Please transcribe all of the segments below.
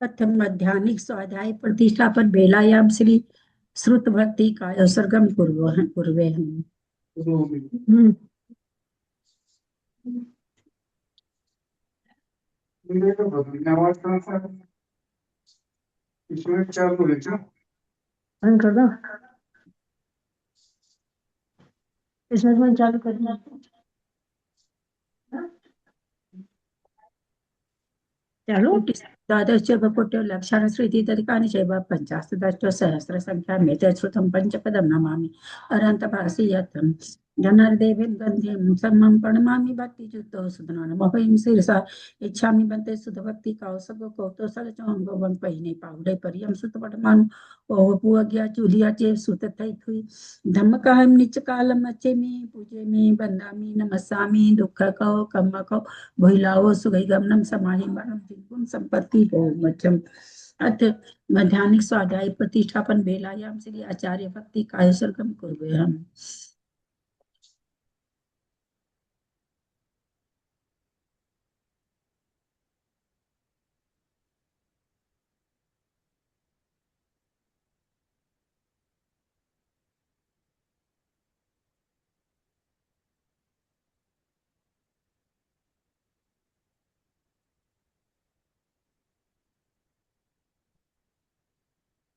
प्रथम मध्याह्निक स्वाध्याय प्रतिष्ठापन बेलायाम श्री श्रुत भक्ति काय सर्गम पूर्वे हम। इसमें चालू करना चालू द्वादश लक्षण श्रुति तदिकानि चैव पंचाशदष्ट सहस्र संख्या में श्रुतं पंचपदं नमामि अनंत भाषी यत्तं धनर्देवीं गंधिं सम्मं प्रणमामि भक्ति जुक्तो सुधनो नमोहिं शीर्षा इच्छामि बन्ते सुध भक्ति कौसगो कौतो सलचों गोवं पहिने पावडे परियम सुत पटमान ओह पुअज्ञा चूलिया चे सुत थई थुई धम्म काहम निच कालम अच्छे मी पूजे मी बंदामी नमस्सामी दुख को कम्म को भोइलाओ सुगई गमनम समाहि मरम जिनकुन संपत्ति हो मचम अथ मध्याह्निक स्वाध्याय प्रतिष्ठापन बेलायाम श्री आचार्य भक्ति काय सर्गम कुर्वे हम।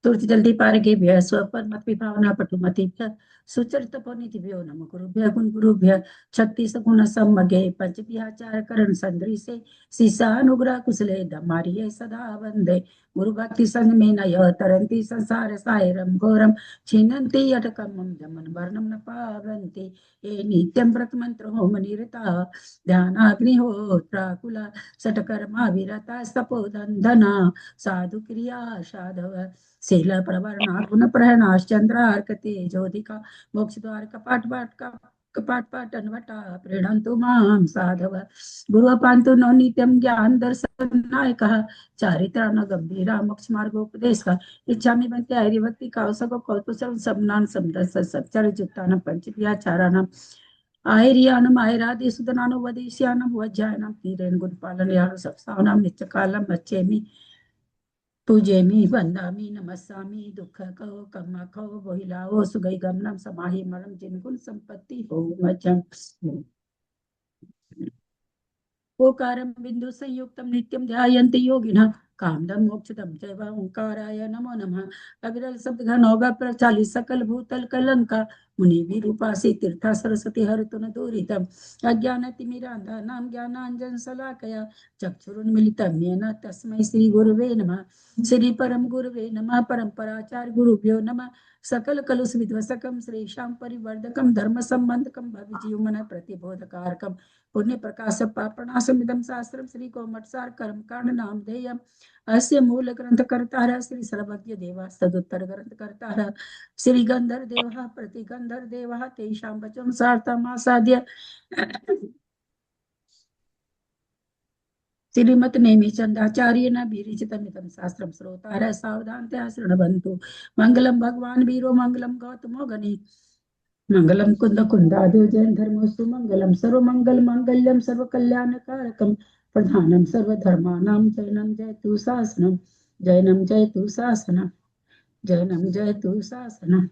तुर्त जल्दी पारगेभ्य स्वपरमत विभावना पटुमतिभ्य सुचरित पुनीतिभ्यो नम गुरुभ्य गुण गुरुभ्य छत्तीस गुण सम्मगे पंचभ्याचार करण संद्री से सीसानुग्रह कुशले धमारिये सदा वंदे गुरु भक्ति संग में नय तरंती संसार सायरम घोरम छिन्नन्ति अटकमं जमन वर्णम न पावन्ति ये नित्यं व्रत मंत्र होम निरता ध्यानाग्निहोत्राकुला सटकर्मा विरता सपोदंधना साधु क्रिया साधव शील प्रवरणा गुण प्रहनाश चंद्रार्क तेजोधिका मोक्ष द्वार कपाट पाटन वटा प्रीणन्तु मां साधव गुरु पांतु नो नित्यं ज्ञान दर्शन नायकः चारित्राण गंभीरा मोक्ष मार्गोपदेश का इच्छामि बंते हरि भक्ति कौसको कौतुसम सबनान समदस सच्चर जुत्तान पंचव्याचाराणाम आयरियानम आयरादि सुदनानो वदेश्यानम वज्जायनम तीरेन गुणपालन यानु सप्सावनाम नित्यकालम अच्छेमि पूजेमि वंदामि नमस्सामि दुख को कम्म को बोहिलाओ सुगई गमनम समाहि मरम जिनकुन संपत्ति हो मचम ओकारं बिंदु संयुक्तं नित्यं ध्यायन्ति योगिनः कामदं मोक्षदं चैव ओंकाराय नमो नमः अविरल शब्द घनौघ प्रचालित सकल भूतल कलंका मुनि विरूपासी तीर्था सरस्वती हरतुन दूरितम् अज्ञानतिमिरान्धानां ज्ञानाञ्जन शलाकया चक्षुरुन्मीलितं येन तस्मै श्री गुरुवे नमः श्री परम गुरुवे नमः परम्पराचार्य गुरुभ्यो नमः सकल कलुष विध्वसकम श्रीशां परिवर्धकम धर्म संबंधकम भविजीवमन प्रतिबोधकारकम पुण्य प्रकाश पापणासमिदं शास्त्रम श्री कोमटसार कर्म कांड नामधेयम अस्य मूल ग्रंथ कर्ता श्री सर्वज्ञ देवा सदुत्तर ग्रंथ कर्ता श्री गंधर देव प्रतिगंधर देव तेषां वचम सार्थमासाद्य श्रीमत नेमि चंदाचार्य न विरचितमिदं शास्त्रम श्रोतारः सावधानतया शृण्वन्तु मंगलम भगवान वीरो मंगलम गौतमो गणे मंगलम कुंद कुंदादो जैन धर्मोस्तु मंगलम सर्व मंगल मांगल्यम सर्व कल्याण कारकम प्रधानम सर्व धर्मानां जैनम जयतु शासनम जैनम जयतु शासनम जैनम जयतु शासनम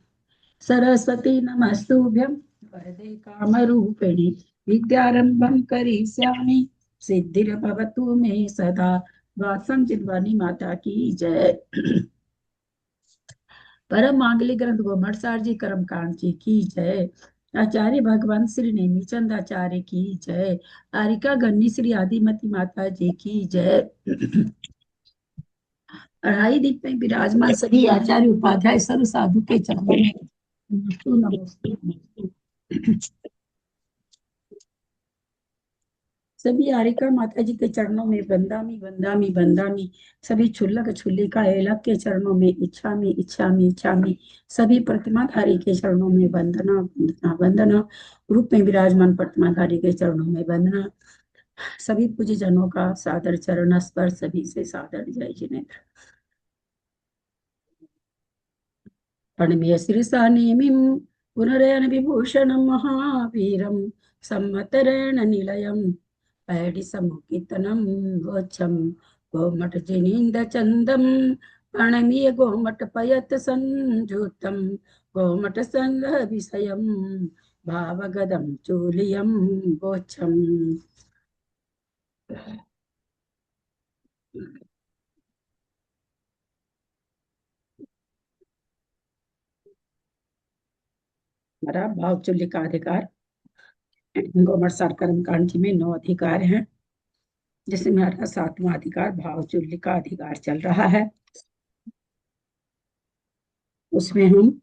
सरस्वती नमस्तुभ्यं वरदे कामरूपिणि विद्यारंभं करिष्यामि सिद्धिर्भवतु मे सदा वासं चिन्वानी माता की जय। परम मांगलिक ग्रंथ गोमटसार जी कर्म कांड जी की जय। आचार्य भगवान श्री नेमीचंद आचार्य की जय। आरिका गन्नी श्री आदिमती माता जी की जय। अढ़ाई दीप में विराजमान सभी आचार्य उपाध्याय सर्व साधु के चरणों में नमस्ते नमस्ते। सभी आरिका माता जी के चरणों में बंदामी बंदामी बंदामी। सभी छुल्लक छुल्लिका एलक के चरणों में इच्छामी इच्छामी इच्छामी। सभी प्रतिमाधारी के चरणों में वंदना वंदना वंदना। रूप में विराजमान प्रतिमाधारी के चरणों में वंदना। सभी पूज्य जनों का सादर चरण स्पर्श सभी से सादर जय जिनेन्द्र। प्रणम्य शिरसा नेमिं पुनरयन विभूषणं महावीरं सम्मतरेण निलयं पैडिसमुखितनं वोच्छं गोमट जिनींद चंदम प्रणमीय गोमट पयत संजुतम गोमट संग विषयम भावगदम चूलियम गोच्छम। हमारा भावचुल्य का अधिकार, गोमट सार कर्म कांड जी में 9 अधिकार हैं, जिसमें हमारा 7वां अधिकार भावचुल्य का अधिकार चल रहा है। उसमें हम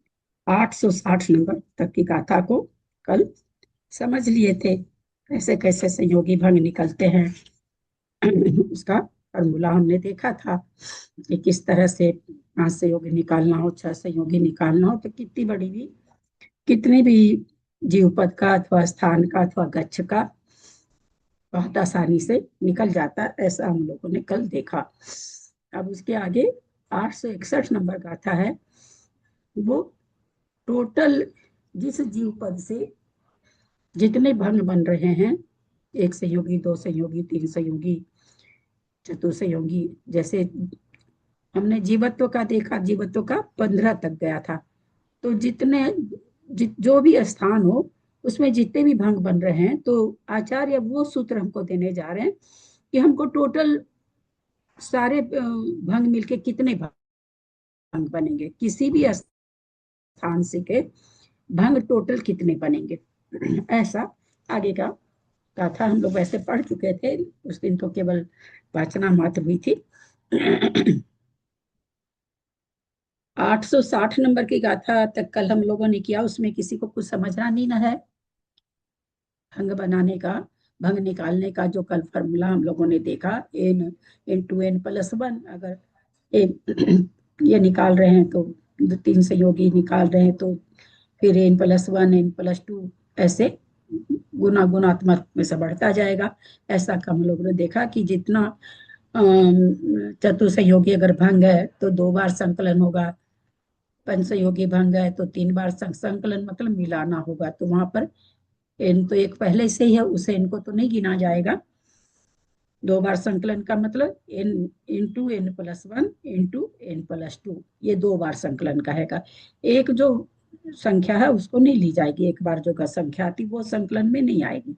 860 नंबर तक की गाथा को कल समझ लिए थे, कैसे कैसे संयोगी भंग निकलते हैं। उसका फॉर्मूला हमने देखा था कि किस तरह से 5 संयोगी निकालना हो, 6 संयोगी निकालना हो, तो कितनी भी जीवपद का अथवा स्थान का अथवा गच्छ का बहुत आसानी से निकल जाता है, ऐसा हम लोगों ने कल देखा। अब उसके आगे 861 नंबर गाथा है, वो टोटल जिस जीव पद से जितने भंग बन रहे हैं, 1 संयोगी, 2 संयोगी, 3 संयोगी, चतुर्संयोगी, जैसे हमने जीवत्व का देखा, जीवत्व का 15 तक गया था। तो जो भी स्थान हो उसमें जितने भी भंग बन रहे हैं, तो आचार्य वो सूत्र हमको देने जा रहे हैं कि हमको टोटल सारे भंग मिलके कितने भंग बनेंगे, किसी भी स्थान से के भंग टोटल कितने बनेंगे। ऐसा आगे का गाथा हम लोग वैसे पढ़ चुके थे, उस दिन तो केवल वाचना मात्र हुई थी। 860 नंबर की गाथा तक कल हम लोगों ने किया, उसमें किसी को कुछ समझना नहीं ना है। भंग बनाने का, भंग निकालने का जो कल फॉर्मूला हम लोगों ने देखा, n into n plus one, अगर ये निकाल रहे हैं तो 3 संयोगी निकाल रहे हैं तो फिर n plus one, n plus two, ऐसे गुणात्मक में से बढ़ता जाएगा। ऐसा का हम लोगों ने देखा कि जितना चतुर्संयोगी अगर भंग है तो 2 बार संकलन होगा, पंचसंयोगी भंग है तो 3 बार संकलन मतलब मिलाना होगा, तो वहां पर एन तो एक पहले से ही है, उसे इनको तो नहीं गिना जाएगा। 2 बार संकलन का मतलब n into n plus one into n plus two, ये 2 बार संकलन कहेगा। एक जो संख्या है उसको नहीं ली जाएगी, एक बार जो का संख्या आती वो संकलन में नहीं आएगी।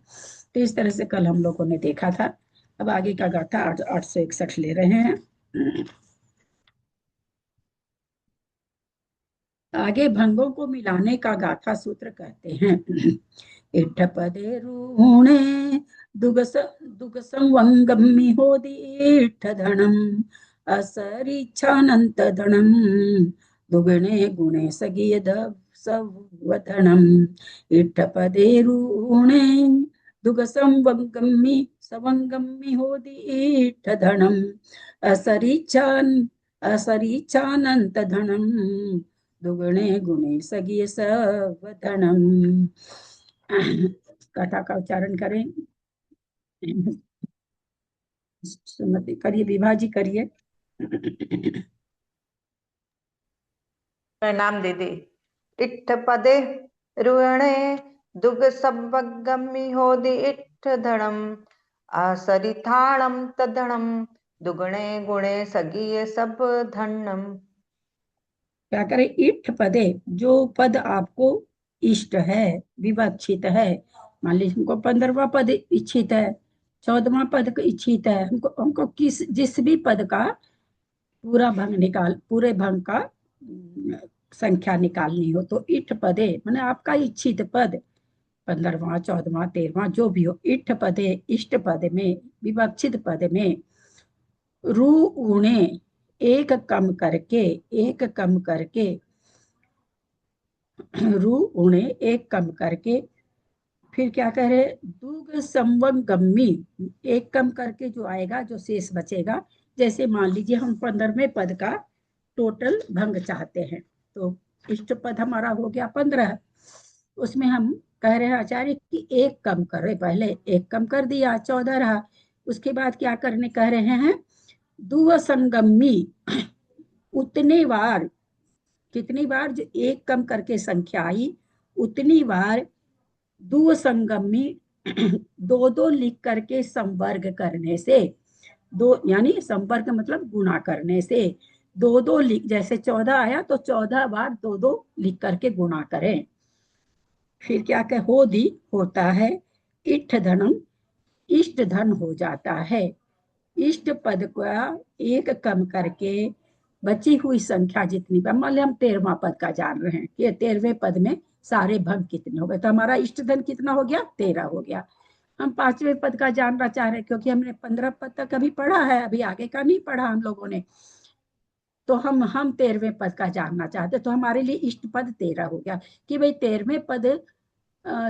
तो इस तरह से कल हम लोगों ने देखा था। अब आगे का गाथा 861 ले रहे हैं। आगे भंगों को मिलाने का गाथा सूत्र कहते हैं। इट्ठ पदे रूणे दुग संवंगम्मि होदि इट्ठ धनम असरिच्छानंत धनम दुगणे गुणे सगियद सवधनम। इट्ठ पदे रूणे दुग संवंगम्मि सवंगम्मि होदि इट्ठ धनम असरिच्छानंत धनम दुगुणे गुणे सगिय सवधनम। कथा का उच्चारण करें, सुमति करिए, विभाजी करिए। प्रणाम दीदी। इट्ठ पदे रुणे दुग संवगम्मि होदि इट्ठ धनम असरिथाणम तधनम दुगणे गुणे सगिय सब धनम। क्या करें, इष्ट पदे, जो पद आपको इष्ट है, विवक्षित है। मान लीजिए हमको 15वां पद इच्छित है, 14वां पद इच्छित है, हमको हमको जिस भी पद का पूरे भंग का संख्या निकालनी हो, तो इष्ट पदे माने आपका इच्छित पद, 15वां, 14वां, 13वां जो भी हो, इष्ट पदे, इष्ट पद में, विवक्षित पद में रू ऊणे एक कम करके रू ऊणे एक कम करके, फिर क्या कह रहे, दुग संवगम्मी, एक कम करके जो आएगा, जो शेष बचेगा। जैसे मान लीजिए हम 15वें पद का टोटल भंग चाहते हैं, तो इष्ट पद हमारा हो गया 15, उसमें हम कह रहे हैं आचार्य कि एक कम कर रहे, पहले एक कम कर दिया, 14 रहा। उसके बाद क्या करने कह रहे हैं, दुव संगम्मी, उतने बार, कितनी बार जो एक कम करके संख्या आई उतनी बार दो संगम में 2 2 लिख करके संवर्ग करने से, दो यानी संपर्क मतलब गुणा करने से, दो दो लिख, जैसे 14 आया तो 14 बार दो दो लिख करके गुणा करें। फिर क्या कहे, हो दी होता है, इष्ट धनम इष्ट धन हो जाता है। इष्ट पद का एक कम करके बची हुई संख्या जितनी, मान लिया हम 13वां पद का जान रहे हैं कि 13वें पद में सारे भंग कितने हो गए, तो हमारा इष्ट धन कितना हो गया, 13 हो गया। हम 5वें पद का जानना चाह रहे हैं क्योंकि हमने 15 पद तक अभी पढ़ा है, अभी आगे का नहीं पढ़ा हम लोगों ने, तो हम 13वें पद का जानना चाहते, तो हमारे लिए इष्ट पद 13 हो गया कि भाई 13वें पद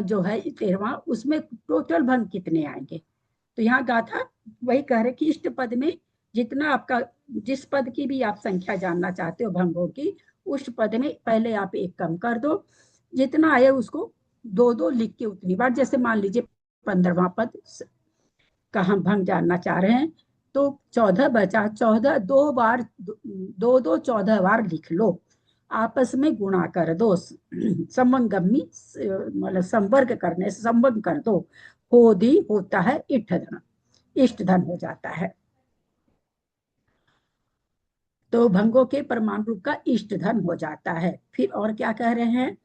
जो है 13वां, उसमें टोटल भंग कितने आएंगे। तो यहाँ गाथा वही कह रहे कि इष्ट पद में जितना आपका, जिस पद की भी आप संख्या जानना चाहते हो भंगों की, उस पद में पहले आप एक कम कर दो, जितना आए उसको दो दो लिख के उतनी बार, जैसे मान लीजिए 15वां पद का हम भंग जानना चाह रहे हैं, तो 14 बचा, 14 दो बार दो दो 14 बार लिख लो, आपस में गुणा कर दो, समंगमी मतलब संवर्ग करने से संबंध कर दो, होदी होता है इष्ट धन, इष्ट धन हो जाता है। तो भंगों के परमाणु रूप का इष्ट धन हो जाता है। फिर और क्या कह रहे हैं,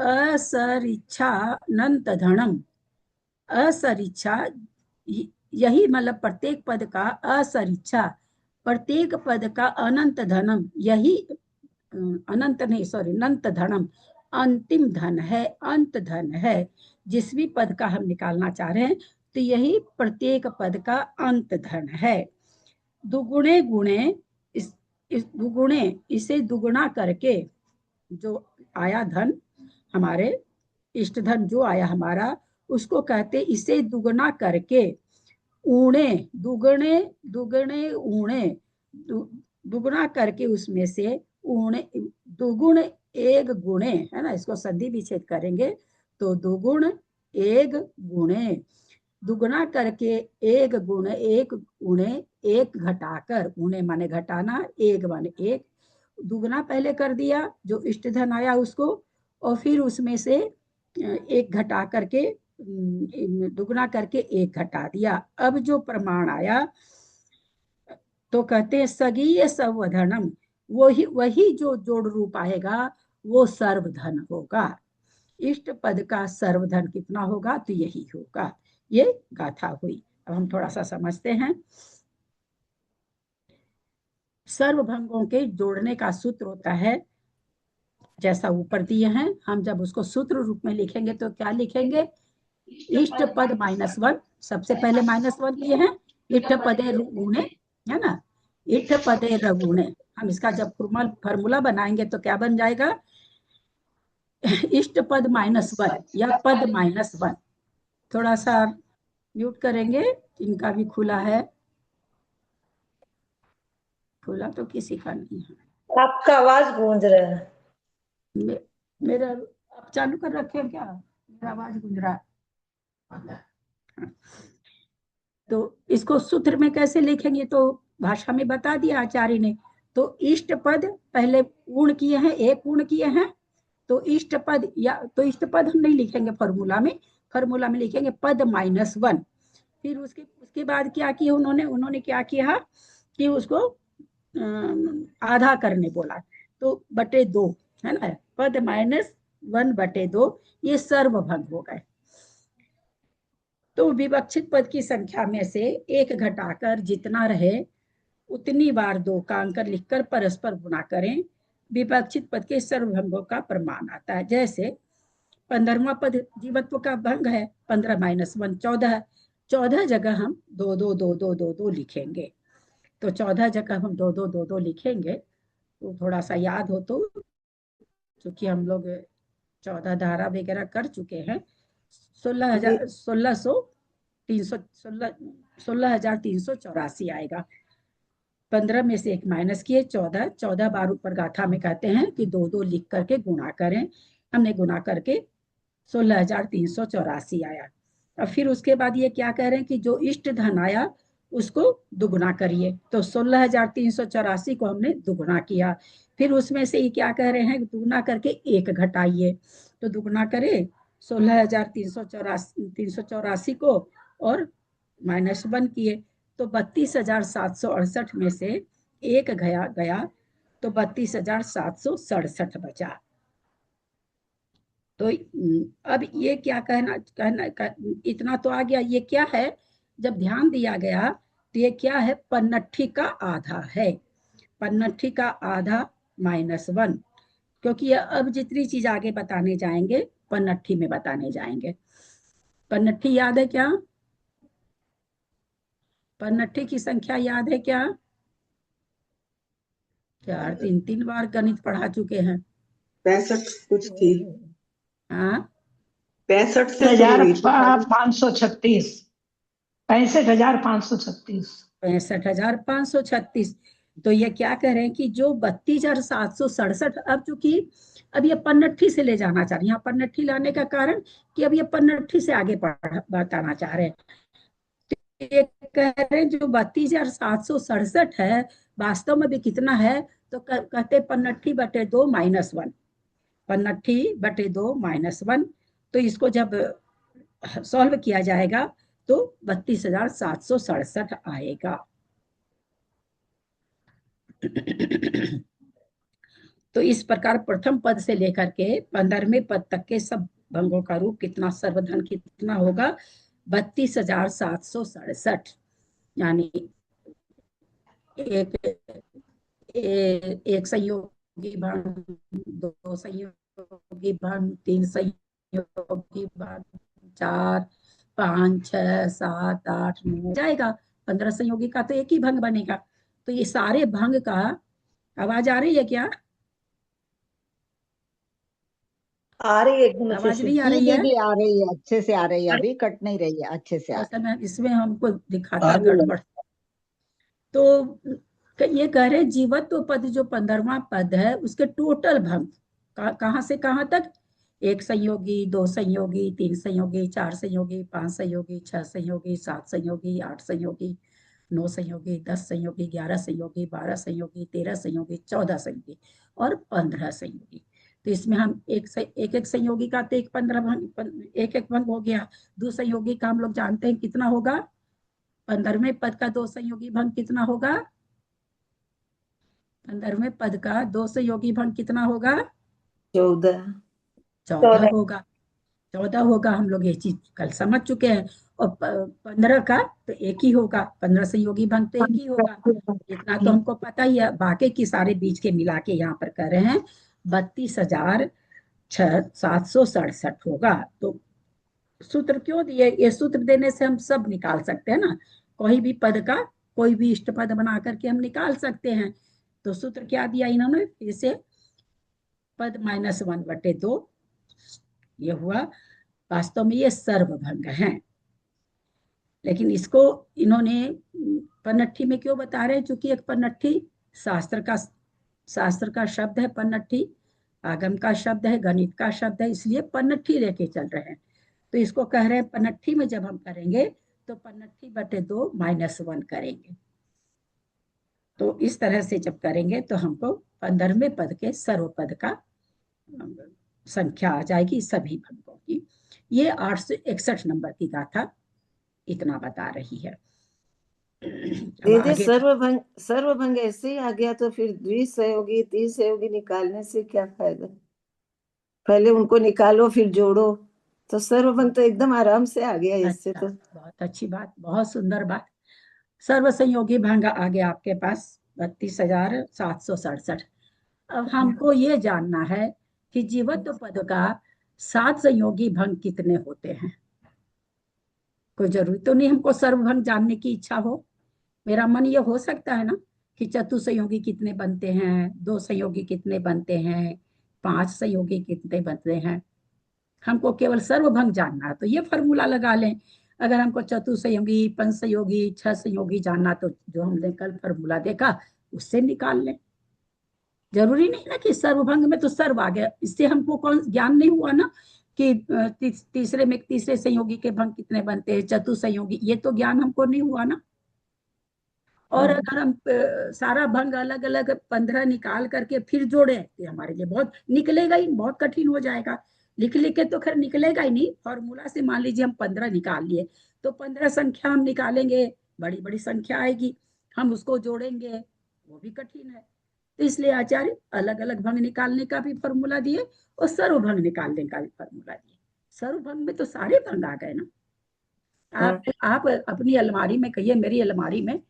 असरिच्छा नंत धनम, असरिच्छा यही मतलब प्रत्येक पद का असरिच्छा, प्रत्येक पद का अनंत धनम, यही अनंत नहीं सॉरी नंत धनम अंतिम धन है, अंत धन है। जिस भी पद का हम निकालना चाह रहे हैं तो यही प्रत्येक पद का अंत धन है। दुगुणे गुणे इस दुगुणे, इसे दुगुना करके जो आया धन हमारे, इष्ट धन जो आया हमारा, उसको कहते इसे दुगुना करके, ऊणे दुगने दुगने ऊणे, दुगुना करके उसमें से ऊणे, दुगुण एक गुणे है ना, इसको संधि विच्छेद करेंगे तो दुगुण एक गुणे, दुगुना करके एक गुण एक गुणे एक घटाकर, गुणे माने घटाना, एक माने एक, दुगुना पहले कर दिया जो इष्ट धन आया उसको, और फिर उसमें से एक घटा करके, दुगुना करके एक घटा दिया। अब जो प्रमाण आया तो कहते हैं सगीय सर्वधनम, वही वही जो जोड़ रूप आएगा वो सर्वधन होगा। इष्ट पद का सर्वधन कितना होगा, तो यही होगा। ये गाथा हुई। अब हम थोड़ा सा समझते हैं। सर्वभंगों के जोड़ने का सूत्र होता है जैसा ऊपर दिए हैं, हम जब उसको सूत्र रूप में लिखेंगे तो क्या लिखेंगे, इष्ट पद -1, सबसे पहले -1 किए हैं, इष्ट पदे गुणे, है ना, इष्ट पदे रगुणे। हम इसका जब फॉर्मूला बनाएंगे तो क्या बन जाएगा, इष्ट पद -1 या पद -1। थोड़ा सा म्यूट करेंगे, इनका भी खुला है, खुला तो किसी का नहीं है। आपका आवाज गूंज रहा है। मेरा आप चालू कर रखे हैं क्या, मेरा आवाज गूंज रहा है। तो इसको सूत्र में कैसे लिखेंगे, तो भाषा में बता दिया आचार्य ने। तो इष्ट पद पहले पूर्ण किए हैं, एक पूर्ण किए हैं, तो इष्ट पद, या तो इष्ट पद हम नहीं लिखेंगे फॉर्मूला में, फॉर्मूला में लिखेंगे पद -1। फिर उसके उसके बाद क्या किया उन्होंने, उन्होंने क्या किया कि उसको आधा करने बोला, तो /2 है ना, पद -1/2, ये सर्वभंग हो गए। तो विवक्षित पद की संख्या में से एक घटाकर जितना रहे उतनी बार 2 का अंकर लिखकर परस्पर गुणा करें, विवक्षित पद के सर्वभंगों का प्रमाण आता है। जैसे 15वां पद जीवत्व का भंग है, 15 -1 14, 14 जगह हम 2 2 2 2 2 2 लिखेंगे, तो 14 जगह हम 2 2 2 2 लिखेंगे। तो थोड़ा सा याद हो तो, क्योंकि हम लोग 14 धारा वगैरह कर चुके हैं, 16,384 आएगा। 15 में से एक माइनस किए, 14 14 बार ऊपर गाथा में कहते हैं कि 2 2 लिख करके गुणा करें, हमने गुणा करके 16,384 आया। और फिर उसके बाद ये क्या कह रहे हैं कि जो इष्ट धन आया उसको दुगुना करिए, तो 16,384 को हमने दुगुना किया। फिर उसमें से ये क्या कह रहे हैं, दुगुना करके एक घटाइए, तो दुगुना करें 16,384 को और -1 किए तो 32,768 में से एक गया गया तो 32,767 बचा। तो अब ये क्या कहना कहना इतना तो आ गया। ये क्या है, जब ध्यान दिया गया तो ये क्या है, पन्नठी का आधा है। पन्नठी का आधा -1, क्योंकि ये अब जितनी चीज आगे बताने जाएंगे पन्नठी में बताने जाएंगे। पन्नठी याद है क्या? पन्नठी की संख्या याद है क्या? 3 बार गणित पढ़ा चुके हैं। 65 कुछ थी, हाँ 65 से शुरू हुई थी। 65,536 65,536 65,536। तो ये क्या कह रहे हैं कि जो 32,767, अब चूंकि अब ये पन्नठी से ले जाना चाह रहे हैं। यहाँ पन्नठी लाने का कारण कि अब ये पन्नठी से आगे बताना चाह रहे हैं। तो ये कह रहे हैं जो 32,767 है वास्तव में भी कितना है, तो कहते पन्नठी बटे 2 -1, पन्नठी बटे 2 -1। तो इसको जब सॉल्व किया जाएगा तो 32,767 आएगा। तो इस प्रकार प्रथम पद से लेकर के 15वें पद तक के सब भंगों का रूप कितना, सर्वधन कितना होगा, 32,767। यानी एक एक संयोगी भंग, 2 संयोगी भंग, 3 संयोगी भंग, 4, 5, 6, 7, 8, 9 जाएगा। 15 संयोगी का तो एक ही भंग बनेगा। तो ये सारे भंग का, आवाज आ रही है क्या? आ रही है एकदम अच्छे आवाज से। नहीं आ जी रही है? दीदी आ रही है, अच्छे से आ रही है, अभी कट नहीं रही है, अच्छे से आ बस रही मैं इसमें हमको दिखाता है। गड़बड़। तो ये कह रहे जीवत्व पद जो 15वां पद है उसके टोटल भंग कहां से कहां तक, 1 संयोगी, 2 संयोगी, 3 संयोगी, 4 संयोगी, 5 संयोगी, 6 संयोगी, 7 संयोगी, 8 संयोगी, 9 संयोगी, 10 संयोगी, 11 संयोगी, 12 संयोगी, 13 संयोगी, 14 संयोगी और 15 संयोगी। तो इसमें हम एक संयोगी का तो 15 भंग, एक भंग हो गया। 2 संयोगी का हम लोग जानते हैं कितना होगा, 15वें पद का 2 संयोगी भंग कितना होगा, 15वें पद का 2 संयोगी भंग कितना होगा, 14 14 होगा। 14 होगा, हम लोग ये चीज कल समझ चुके हैं। और 15 का तो एक ही होगा, 15 संयोगी भंग तो एक ही होगा। इतना तो हमको पता ही है। बाकी की सारे बीच के मिला के यहाँ पर कर रहे हैं 32,767 होगा। तो सूत्र क्यों दिए, ये सूत्र देने से हम सब निकाल सकते हैं ना, कोई भी पद का कोई भी इष्ट पद बना करके हम निकाल सकते हैं। तो सूत्र क्या दिया इन्होंने, इसे पद -1/2 ये हुआ। वास्तव में ये सर्वभंग है, लेकिन इसको इन्होंने पन्नठी में क्यों बता रहे हैं, क्योंकि एक पन्नठी शास्त्र का शब्द है, पन्नठी आगम का शब्द है, गणित का शब्द है, इसलिए पन्नठी लेके चल रहे हैं। तो इसको कह रहे हैं पन्नठी में जब हम करेंगे तो पन्नठी बटे 2 -1 करेंगे। तो इस तरह से जब करेंगे तो हमको 15वें पद के सर्वपद का संख्या आ जाएगी सभी भंगों की। ये 861 नंबर की गाथा इतना बता रही है। अब दीदी आगे सर्वभंग ऐसे ही आ गया तो फिर द्विसहयोगी त्रिसहयोगी निकालने से क्या फायदा? पहले उनको निकालो फिर जोड़ो, तो सर्वभंग तो एकदम आराम से आ गया इससे। अच्छा, तो बहुत अच्छी बात, बहुत सुंदर बात। सर्व संयोगी भंग आ गया आपके पास 32,767। अब हमको ये जानना है कि जीवत्व पद का 7 संयोगी भंग कितने होते हैं। कोई जरूरी तो नहीं हमको सर्वभंग जानने की इच्छा हो। मेरा मन ये हो सकता है ना कि चतुसंयोगी कितने बनते हैं, 2 संयोगी कितने बनते हैं, 5 संयोगी कितने बनते हैं। हमको केवल सर्वभंग जानना है तो ये फॉर्मूला लगा लें। अगर हमको चतुसंयोगी, पंचसंयोगी, 6 संयोगी जानना तो जो हमने कल फॉर्मूला देखा उससे निकाल लें। जरूरी नहीं ना कि सर्वभंग में तो सर्व आ गया, इससे हमको कौन ज्ञान नहीं हुआ ना कि तीसरे संयोगी के भंग कितने बनते हैं, चतुसंयोगी, ये तो ज्ञान हमको नहीं हुआ ना। और अगर हम सारा भंग अलग अलग 15 निकाल करके फिर जोड़े तो हमारे लिए बहुत निकलेगा ही, बहुत कठिन हो जाएगा। लिख लिख के तो खैर निकलेगा ही नहीं। फॉर्मूला से मान लीजिए हम 15 निकाल लिए, तो 15 संख्या हम निकालेंगे, बड़ी बड़ी संख्या आएगी, हम उसको जोड़ेंगे, वो भी कठिन है। तो इसलिए आचार्य अलग अलग भंग निकालने का भी फॉर्मूला दिए और सर्वभंग निकालने का भी फॉर्मूला दिए। सर्वभंग में तो सारे भंग आ गए ना। आप अपनी अलमारी में कहिए मेरी अलमारी में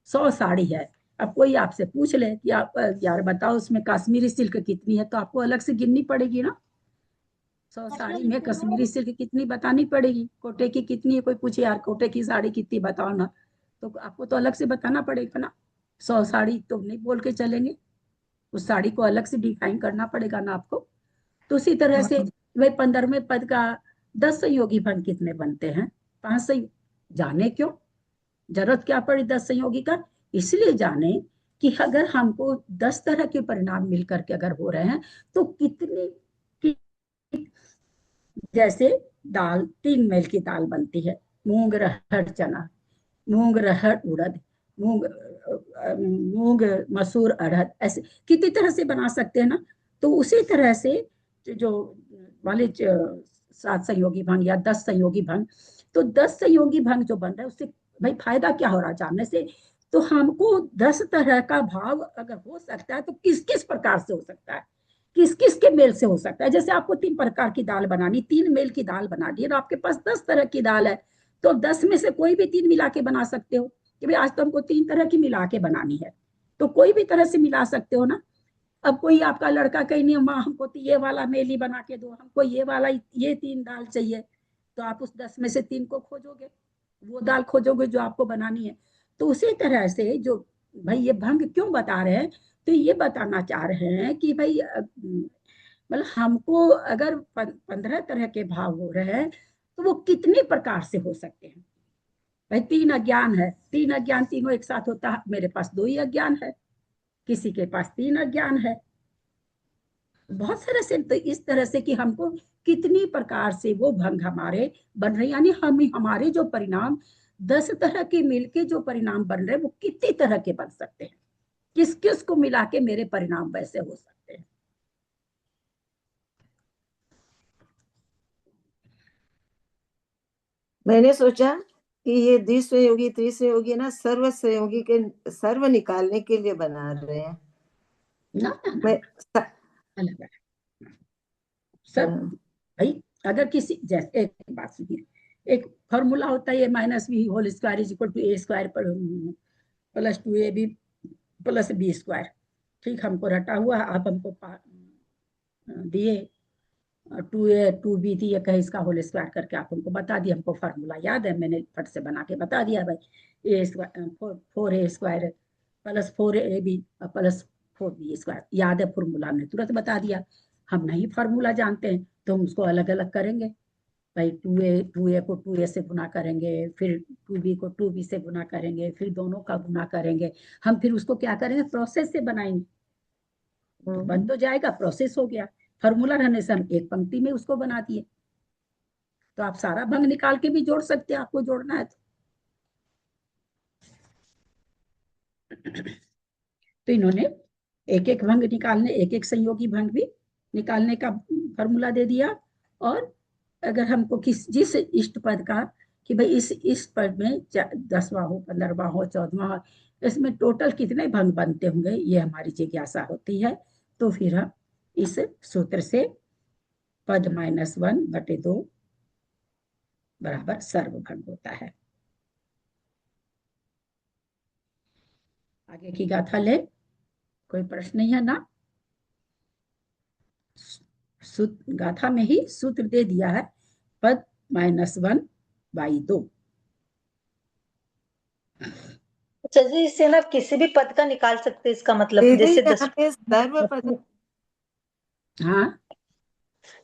100 साड़ी है, अब कोई आपसे पूछ ले कि आप यार बताओ उसमें कश्मीरी सिल्क कितनी है, तो आपको अलग से गिननी पड़ेगी ना। 100 साड़ी में कश्मीरी सिल्क कितनी बतानी पड़ेगी, कोटे की कितनी है, कोई पूछे यार कोटे की साड़ी कितनी बताओ ना, तो आपको तो अलग से बताना पड़ेगा ना। 100 साड़ी तो नहीं बोल के चलेंगे, उस साड़ी को अलग से डिफाइन करना पड़ेगा ना आपको। तो उसी तरह से भाई 15वें पद का 10 संयोगी भंग कितने बनते हैं, 5 संयोग। जाने क्यों, जरूरत क्या पड़ी 10 संयोगी का, इसलिए जाने कि अगर हमको 10 तरह के परिणाम मिलकर के अगर हो रहे हैं तो कितनी कि, जैसे दाल 3 मेल की दाल बनती है, मूंग रहर चना, मूंग रहर उड़द, मूंग मूंग मसूर अड़हर, ऐसे कितनी तरह से बना सकते हैं ना। तो उसी तरह से जो वाले 7 संयोगी भंग या 10 संयोगी भंग, तो 10 संयोगी भंग जो बन रहा है उससे भाई फायदा क्या हो रहा है जानने से। तो हमको 10 तरह का भाव अगर हो सकता है तो किस किस प्रकार से हो सकता है, किस किस के मेल से हो सकता है। जैसे आपको 3 प्रकार की दाल बनानी, 3 मेल की दाल बना दी, और आपके पास 10 तरह की दाल है, तो 10 में से कोई भी 3 मिला के बना सकते हो कि भाई आज तो हमको 3 तरह की मिला के बनानी है, तो कोई भी तरह से मिला सकते हो ना। अब कोई आपका लड़का कहीं नहीं, माँ हमको तो ये वाला मेली बना के दो, हमको ये वाला ये 3 दाल चाहिए, तो आप उस 10 में से 3 को खोजोगे, वो दाल खोजोगे जो आपको बनानी है। तो उसी तरह से जो भाई ये भंग क्यों बता रहे हैं, तो ये बताना चाह रहे हैं कि भाई मतलब हमको अगर 15 तरह के भाव हो रहे हैं तो वो कितने प्रकार से हो सकते हैं। भाई 3 अज्ञान है, 3 अज्ञान तीनों एक साथ होता है, मेरे पास 2 ही अज्ञान है, किसी के पास 3 अज्ञान है, बहुत सारे से। तो इस तरह से कि हमको कितनी प्रकार से वो भंग हमारे बन रहे, यानी हम हमारे जो परिणाम 10 तरह के मिलके जो परिणाम बन रहे वो कितनी तरह के बन सकते हैं, किस किस को मिला के मेरे परिणाम वैसे हो सकते हैं। मैंने सोचा कि ये द्विसहयोगी त्रिसहयोगी ना सर्व सहयोगी के सर्व निकालने के लिए बना रहे हैं। ना ना ना, मैं अलग है सब। भाई अगर किसी जैसे एक बात सुनिए, एक फॉर्मूला होता है minus b whole square is equal to a square plus 2ab plus b square. ठीक, हमको रटा हुआ, आप हमको दिए 2a 2b दिए, कहे इसका होल स्क्वायर करके आप हमको बता दिए, हमको फार्मूला याद है, मैंने फट से बना के बता दिया भाई a square 4a square plus 4ab plus 4b square, याद है फॉर्मूला ने तुरंत बता दिया। हम नहीं फार्मूला जानते हैं तो हम उसको अलग अलग करेंगे, भाई 2a को 2a से गुना करेंगे, फिर 2b को 2b से गुना करेंगे, फिर दोनों का गुना करेंगे। हम फिर उसको क्या करेंगे, प्रोसेस से बनाएंगे, तो बन तो जाएगा, प्रोसेस हो गया। फॉर्मूला रहने से हम एक पंक्ति में उसको बना दिए। तो आप सारा भंग निकाल के भी जोड़ सकते हैं, आपको जोड़ना है तो इन्होंने एक एक भंग निकालने, एक एक संयोगी भंग भी निकालने का फॉर्मूला दे दिया। और अगर हमको जिस इष्ट पद का कि भाई इस पद में 10वां हो 15वां हो 14वां हो, इसमें टोटल कितने भंग बनते होंगे ये हमारी जिज्ञासा होती है। तो फिर हम इस सूत्र से पद -1/2 बराबर सर्वभंग होता है। आगे की गाथा ले, कोई प्रश्न नहीं है ना। गाथा में ही सूत्र दे दिया है, पद -1/2। अच्छा जी, इससे ना किसी भी पद का निकाल सकते हैं, इसका मतलब दीदी जैसे यहाँ पे सर्व पद हाँ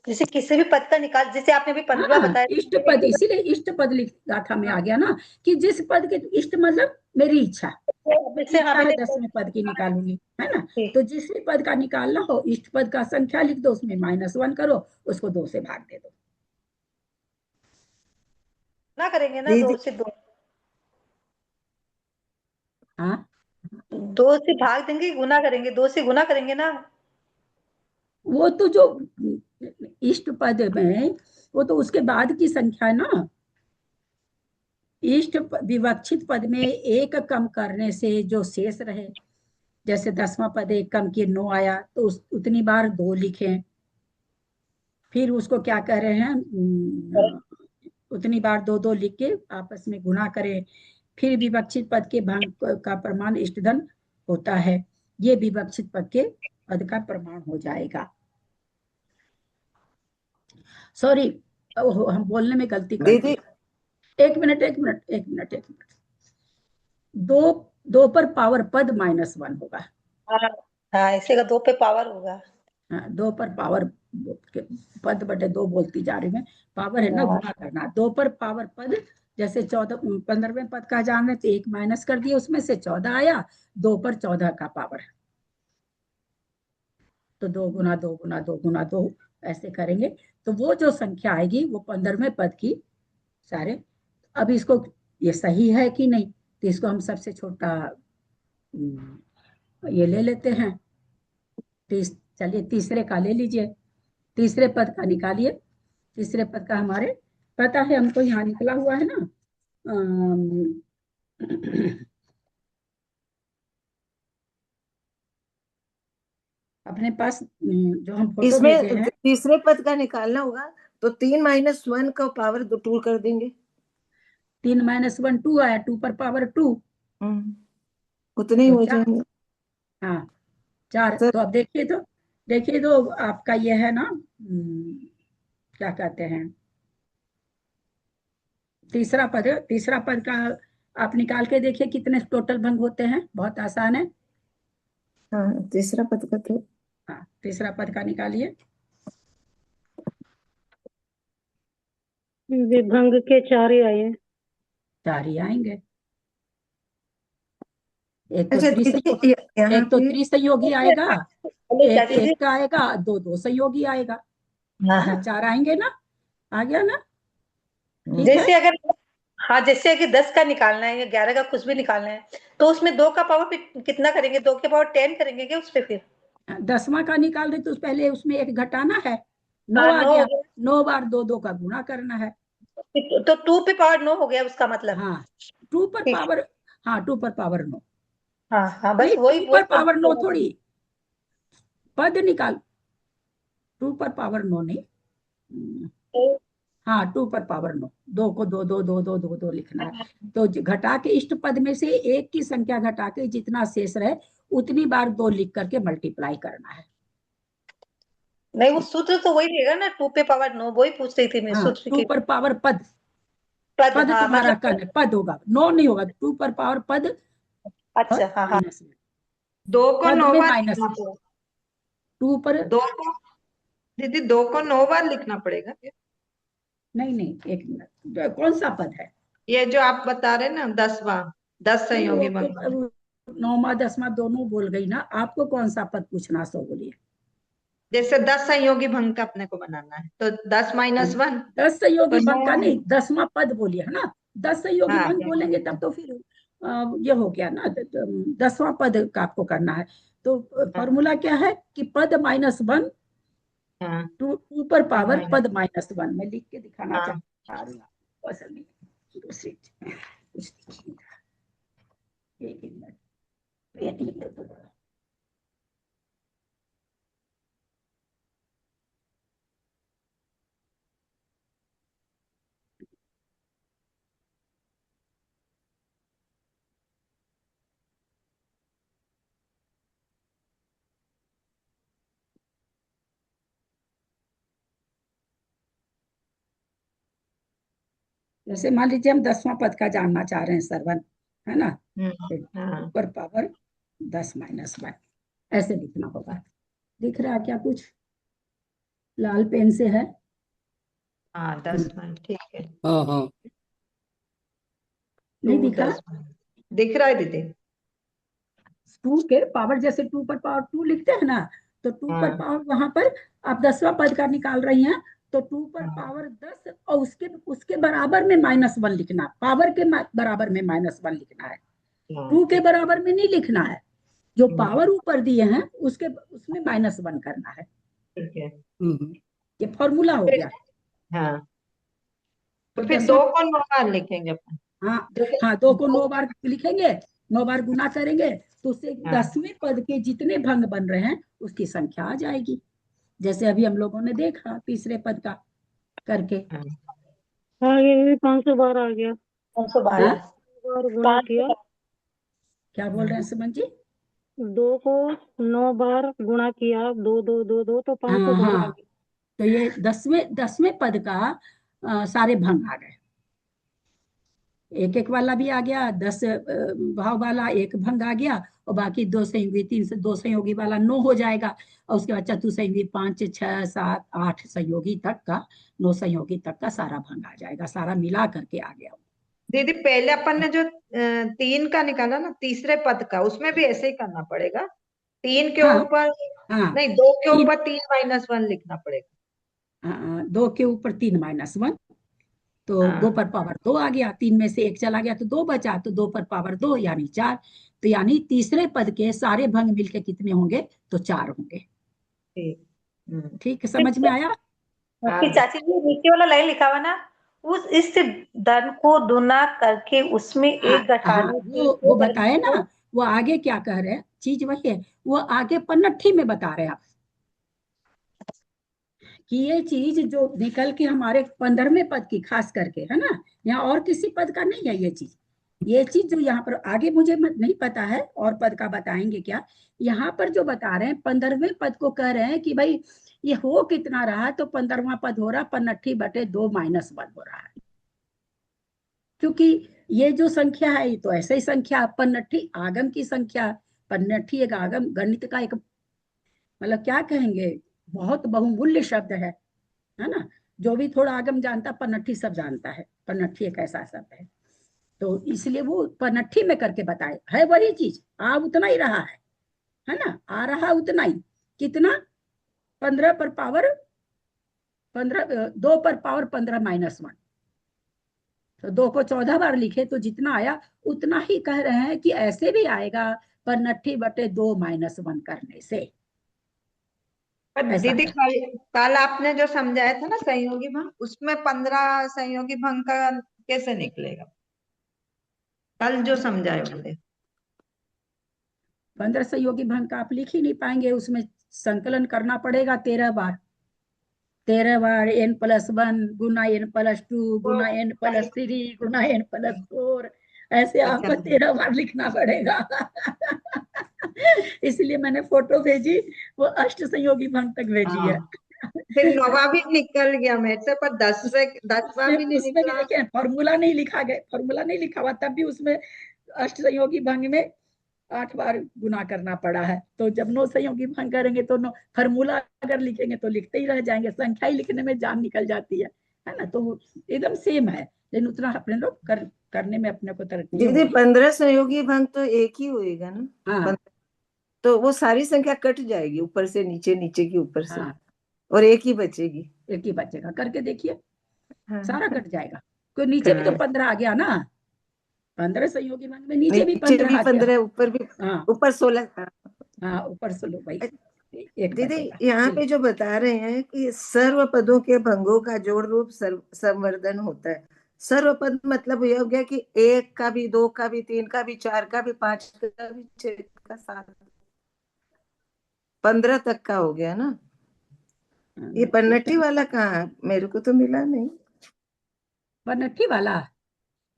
जैसे किसी भी पद का निकाल, जैसे आपने भी 15 हाँ, बताया। इष्ट पद, इसीलिए इष्ट पद गाथा में आ गया ना, कि जिस पद के इष्ट मतलब मेरी इच्छा, मेरी जैसे इच्छा हाँ है मैंने 10वें पद की निकालूंगी, है ना। तो जिस भी पद का निकालना हो, इष्ट पद का संख्या लिख दो, उसमें -1 करो, उसको 2 से भाग दे दो। ना करेंगे ना, दीदी 2 से 2, हाँ 2 से भाग देंगे, गुना करेंगे, 2 से गुना करेंगे ना। वो तो जो इष्ट पद में, वो तो उसके बाद की संख्या है ना। विवक्षित पद में एक कम करने से जो शेष रहे, जैसे 10वां पद एक कम किए 9 आया, तो उतनी बार 2 लिखें। फिर उसको क्या कह रहे हैं, उतनी बार 2 2 लिख के आपस में गुणा करें। फिर विवक्षित पद के भंग का प्रमाण इष्टधन होता है। ये विवक्षित पद के पद का प्रमाण हो जाएगा। सॉरी, हम बोलने में गलती कर दीदी दी। एक मिनट। दो 2 पर पावर पद -1 होगा। हाँ हाँ, इसी का 2 पे पावर होगा। हाँ, 2 पर पावर पद बटे 2 बोलती जा रही मैं, पावर है ना, हाँ। गुणा करना। 2 पर पावर पद, जैसे 15वें पद का जान रहे तो 1 माइनस कर दिया, उसमें से 14 आया, 2 पर 14 का पावर, तो 2 गुना 2 गुना 2 गुना 2 ऐसे करेंगे, तो वो जो संख्या आएगी वो 15वें पद की सारे। अब इसको, ये सही है कि नहीं, तो इसको हम सबसे छोटा ये ले लेते हैं। चलिए तीसरे का ले लीजिए, तीसरे पद का निकालिए। तीसरे पद का हमारे पता है हमको, यहाँ निकला हुआ है ना। अपने पास जो हम फोटो भेजे इसमें हैं, तीसरे पद का निकालना होगा तो 3 - 1 का पावर 2 कर देंगे। 3 - 1 2 आया, 2 पर पावर 2, उतने ही तो हो 4। जाएंगे हाँ 4। सर। तो अब देखिए तो आपका ये है ना, क्या कहते हैं, तीसरा पद का आप निकाल के देखिए कितने टोटल भंग होते हैं, बहुत आसान है। हाँ, तीसरा पद का तो हाँ, तीसरा पद का निकालिए। विभंग के 4 ही आए। 4 ही आएंगे। अच्छा दीदी यहाँ एक तो पे त्रिसंयोगी आएगा, बोले एक चाची जी। एक का आएगा, 2 2 संयोगी आएगा, हाँ है ना, हाँ, 4 आएंगे ना। आ गया ना, ठीक है। जैसे अगर, हाँ जैसे कि 10 का निकालना है या 11 का कुछ भी निकालना है, तो उसमें 2 का पावर कितना करेंगे? 2 के पावर 10 करेंगे क्या उस पे फिर? 10वां का निकाल रहे तो पहले उसमें एक घटाना है, 9 हाँ आ 9 हो गया, गया। 9 बार 2 2 का गुणा करना है। तो 2 पे पावर 9 हो गया उसका मतलब। हाँ 2 पर ठीक। पावर, हाँ 2 पर पावर 9, हाँ हाँ, बस नहीं वही 2 वही पर पावर 9 थोड़ी, पद निकाल, 2 पर पावर 9 नहीं, हाँ 2 पर पावर 9, 2 को 2 2 2 2 2 2 लिखना है। तो घटा के इष्ट पद में से एक की संख्या घटा के जितना शेष रहे उतनी बार 2 लिख करके मल्टीप्लाई करना है। नहीं, वो सूत्र तो वही रहेगा ना, 2 पे पावर 9, वही पूछ रही थी मैं हाँ सूत्र 2 की। पर पावर पद, पद, पद हाँ तुम्हारा मतलब। कन पद होगा, 9 नहीं होगा, 2 पर पावर पद और अच्छा हाँ हाँ। माइनस में, 2 को पद 9 में बार माइनस लिखना में, पड़ेगा। 2 पर, 2 को दीदी 2 को 9 बार लिखना पड़ेगा क्या? नहीं एक मिनट, कौन सा पद है? ये जो आप बता रहे ना 10वां, 10 नहीं वो संयोगी तो भंग। 9वां 10वां दोनों बोल गई ना, आपको कौन सा पद पूछना, सो बोलिए। जैसे 10 संयोगी भंग का अपने को बनाना है तो 10 - 1 10 तो संयोगी भंग का 9। नहीं, 10वां पद बोलिए, है ना। 10 संयोगी हाँ भंग बोलेंगे तब तो फिर ये हो गया ना, 10वां पद का आपको करना है। तो हाँ फॉर्मूला क्या है कि पद -1, हाँ 2 पर पद पावर माइनस। पद -1, मैं लिख के दिखाना हाँ चाह रही हूँ, पसंद नहीं दूसरी कुछ नहीं था। एक मिनट, एक मिनट। जैसे मान लीजिए हम 10वां पद का जानना चाह रहे हैं सरवन, है ना, हाँ ऊपर पावर 10 -1 ऐसे लिखना होगा। दिख रहा है क्या कुछ, लाल पेन से है? हाँ 10 मान ठीक है। हाँ हाँ 2 नहीं दिखा? 10 मान दिख रहा है दीदी। 2 के पावर, जैसे 2 पर पावर 2 लिखते हैं ना, तो 2 पर हाँ पावर वहां पर आप 10वां पद का निकाल रही हैं, तो 2 पर हाँ पावर 10 और उसके उसके बराबर में -1 लिखना, पावर के बराबर में -1 लिखना है, हाँ 2 के ठीक। बराबर में नहीं लिखना है। जो हम्म, पावर ऊपर दिए हैं उसके उसमें -1 करना है। ठीक है। ये फॉर्मूला हो गया। हाँ, तो तो फिर 2 को 9 बार लिखेंगे अपन। हाँ जैसे हाँ, 2 को 9 बार लिखेंगे, 9 बार गुना करेंगे तो उससे हाँ 10वें पद के जितने भंग बन रहे हैं उसकी संख्या आ जाएगी। जैसे अभी हम लोगों ने देखा तीसरे पद का करके। हाँ। हाँ ये भी 500 बार आ गया। 512 हाँ? बार गुणा किया, क्या बोल रहे हैं सुमन जी? 2 को 9 बार गुणा किया, 2 2 2 2 तो 500 हाँ बार आ हाँ, गया। तो ये 10वें पद का सारे भंग आ गए। एक एक वाला भी आ गया, 10 भाव वाला एक भंग आ गया, और बाकी 2 संयोगी, 3 से 2 संयोगी वाला 9 हो जाएगा, और उसके बाद चतुसंयोगी 5 6 7 8 संयोगी तक का, 9 संयोगी तक का सारा भंग आ जाएगा, सारा मिला करके आ गया। दीदी पहले अपन ने जो 3 का निकाला ना तीसरे पद का, उसमें भी ऐसे ही करना पड़ेगा। 3 के हाँ ऊपर हाँ, नहीं, 2 के 3 ऊपर 3 - 1 लिखना पड़ेगा। 2 के ऊपर 3 - 1, तो 2 हाँ पर पावर 2 आ गया, 3 में से 1 चला गया तो 2 बचा, तो 2 पर पावर 2 यानी 4। तो यानी तीसरे पद के सारे भंग मिलके कितने होंगे? तो 4 होंगे। ठीक। ठीक है, समझ में आया? फिर चाची जी नीचे वाला लाइन लिखा हुआ ना, उस इस धन को दुना करके उसमें हाँ एक हाँ, घटाने से वो बताए ना, वो आगे क्या कह रहे हैं, चीज वही है, वो आगे पन्नठी में बता रहे हैं आप कि ये चीज जो निकल के हमारे 15वें पद की खास करके है ना, यहाँ और किसी पद का नहीं है ये चीज। ये चीज जो यहाँ पर आगे मुझे नहीं पता है, और पद का बताएंगे क्या, यहाँ पर जो बता रहे हैं 15वें पद को कह रहे हैं कि भाई ये हो कितना रहा, तो 15वां पद हो रहा पन्नठी बटे 2 - 1 हो रहा है। क्योंकि ये जो संख्या है ये तो ऐसे ही संख्या, पन्नठी आगम की संख्या, पन्नठी एक आगम गणित का एक, मतलब क्या कहेंगे, बहुत बहुमूल्य शब्द है ना। जो भी थोड़ा आगम जानता पन्नठी सब जानता है, पन्नठी एक ऐसा शब्द है। तो इसलिए वो पन्नठी में करके बताए है, वही चीज आ उतना ही रहा है ना, आ रहा उतना ही। कितना? 15 पर पावर 15, 2 पर पावर 15 - 1, तो 2 को 14 बार लिखे तो जितना आया उतना ही कह रहे हैं कि ऐसे भी आएगा पन्नठी बटे 2 - 1 करने से। पर ऐसा दीदी है। कल आपने जो समझाया था ना संयोगी भंग, उसमें 15 संयोगी भंग का कैसे निकलेगा? कल जो समझाए वाले 15 संयोगी भंग का आप लिख ही नहीं पाएंगे, उसमें संकलन करना पड़ेगा 13 बार। 13 बार n+1 गुना n+2 गुना n+3 गुना n+4, ऐसे अच्छा। आपको 13 बार लिखना पड़ेगा। इसलिए मैंने फोटो भेजी, वो अष्ट संयोगी भंग तक भेजी है। हाँ, फिर 9वां भी निकल गया मेरे से, पर 10वां भी नहीं उसमें भी निकला। देखिए फॉर्मूला नहीं लिखा गया, फॉर्मूला नहीं लिखा हुआ, तब भी उसमें अष्ट संयोगी भंग में 8 बार गुना करना पड़ा है। तो जब 9 संयोगी भंग करेंगे तो फॉर्मूला अगर लिखेंगे तो लिखते ही रह जाएंगे, संख्या ही लिखने में जान निकल जाती है ना। तो एकदम सेम है, लेकिन उतना अपने लोग करने में अपने को तरक्की दीदी होगी। 15 संयोगी भंग तो एक ही होएगा ना? हाँ तो वो सारी संख्या कट जाएगी, ऊपर से नीचे, नीचे की ऊपर से, हाँ, और एक ही बचेगी। एक ही बचेगा, करके देखिए हाँ सारा कट जाएगा। तो नीचे भी तो हाँ, 15 आ गया ना, 15 संयोगी भंग में नीचे भी नीचे 15 भी आ गया। 15, ऊपर भी, हाँ ऊपर 16। हाँ, ऊपर से लो भाई, एक दीदी बचेगा। यहाँ ठीक। पे जो बता रहे हैं कि सर्व पदों के भंगों का जोड़ रूप संवर्धन होता है। सर्व पद मतलब ये हो गया कि 1 का भी, 2 का भी, 3 का भी, 4 का भी, 5 का भी, 6 का, 7, 15 तक का हो गया ना। ये पन्नठी वाला कहाँ है? मेरे को तो मिला नहीं। पनट्टी वाला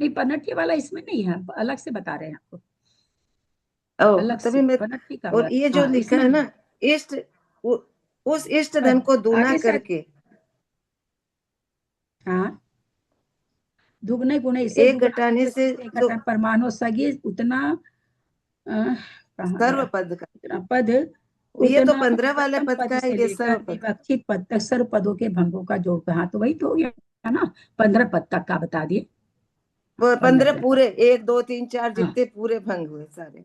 नहीं, पनट्टी वाला इसमें नहीं है, अलग से बता रहे हैं आपको, ओ अलग तभी से मैं, पनट्टी का और ये जो हाँ लिखा इसमें है नहीं। ना, इष्ट, उस इष्ट धन को दूना आगे से करके हाँ, दुगने गुणे इसे एक दुगना घटाने करके से जितने जो घटन परमाणु सगी उतना कहाँ सर्व गया, पद का, उतना पद, ये तो उतना 15 वाले प्रथम पद पद का है, से ये लेकर सर्व पद। विभक्ति पद तक सर्व पदों के भंगों का जोड़, हाँ तो वही तो हो गया ना, 15 पद तक का बता दिए। वो 15 15वें पद, पूरे, 1 2 3 4 हाँ। जितने पूरे भंग हुए सारे।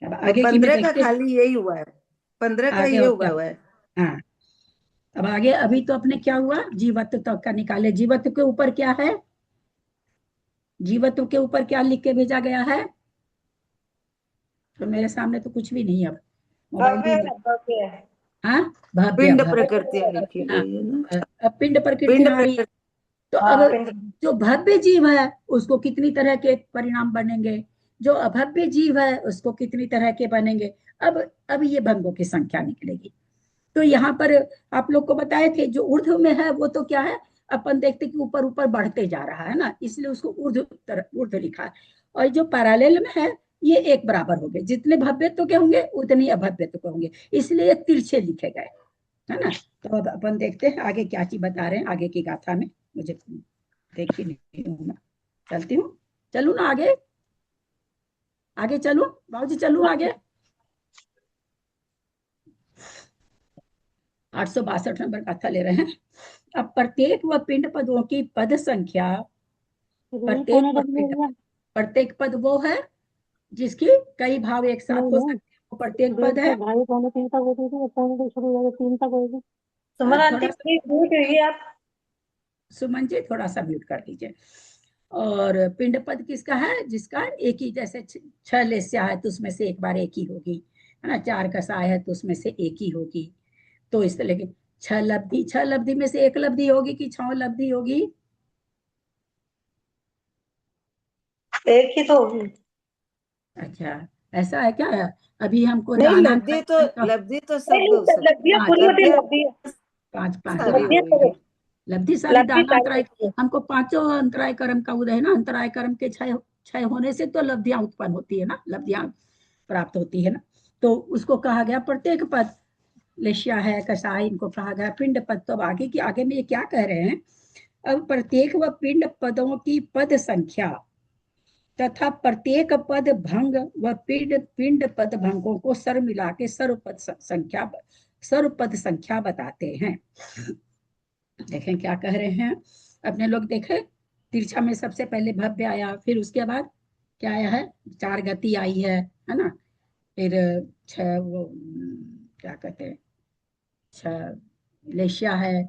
अब और आगे की भी 15 का देखते हैं, खाली यही हुआ है, 15 का आगे ये और हुआ क्या। हुआ है। हाँ, अब आगे अभी तो अपने क्या हुआ, जीवत्व तक का निकाले। जीवत्व के ऊपर क्या है, जीवत्व के ऊपर क्या लिख के भेजा गया है? तो मेरे सामने तो कुछ भी नहीं है, अब मोबाइल भी नहीं। भव्य है। हाँ, भव्य पिंड भव्य। प्रकृतियां लिखी गई है ना। अब पिंड प्रकृति पिंड आ रही। प्रकृति तो हाँ, अब पिंड। जो भव्य जीव है उसको कितनी तरह के परिणाम बनेंगे, जो अभव्य जीव है उसको कितनी तरह के बनेंगे। अब ये भंगों की संख्या निकलेगी। तो यहाँ पर आप लोग को बताए थे जो ऊर्ध्व में है वो तो क्या है, अपन देखते कि ऊपर ऊपर बढ़ते जा रहा है ना, इसलिए उसको ऊर्ध्व लिखा है। और जो पैरेलल में है ये एक बराबर हो गए, जितने भव्यत्व के होंगे उतने अभव्यत्व के होंगे, इसलिए तिरछे लिखे गए, है ना। तो अब अपन देखते हैं आगे क्या चीज बता रहे हैं आगे की गाथा में। मुझे देखी नहीं हूं मैं, चलती हूँ, चलू ना आगे, आगे चलू बाबूजी, चलू आगे। 862 नंबर गाथा ले रहे हैं। अब प्रत्येक व पिंड पदों की पद संख्या, प्रत्येक व पिंड पद, प्रत्येक पद वो है जिसकी कई भाव एक साथ हो सकते हैं, वो प्रत्येक पद है। ढाई पौने 3 तक होती थी, पौने तो शुरू हो जाएगा 3 तक होगी। सुमन आंटी थोड़ा सा प्लीज म्यूट रहिए आप। सुमन जी थोड़ा सा म्यूट कर दीजिए। और पिंड पद किसका है, जिसका एक ही, जैसे छह लेस्या है तो उसमें से एक बार एक ही होगी, है ना। चार कसाय है तो उसमें से एक ही होगी। तो इस तरह के छह लब्धि में से एक लब्धि होगी कि छह लब्धि होगी? एक ही तो होगी। अच्छा, ऐसा है क्या? अभी हमको नहीं, जाना लब्धि तो सब नहीं, हो सकती लब्धियां पांच पूरी होती है, लब्धियां लब्धियां। पांच पांच सारी हाँ, लब्धियां होगी। लब्धि सारी लब्धि दाना सारी अंतराय, होती है। हमको पांचों अंतराय कर्म का उदय है ना, अंतराय कर्म के छह छह होने से तो लब्धियां उत्पन्न होती है ना, लब्धियां प्राप्त होती है ना। तो उसको कहा गया प्रत्येक पद, लेशिया है, कसाई, इनको कहा गया पिंड पद। तो अब आगे में ये क्या कह रहे हैं, अब प्रत्येक व पिंड पदों की पद संख्या तथा प्रत्येक पद भंग व पिंड पिंड पद भंगों को सर मिला के सर्वपद संख्या बताते हैं। देखें क्या कह रहे हैं अपने लोग, देखें तिरछा में सबसे पहले भव्य आया, फिर उसके बाद क्या आया है, चार गति आई है ना। फिर छह वो क्या कहते हैं, छह लेशिया है,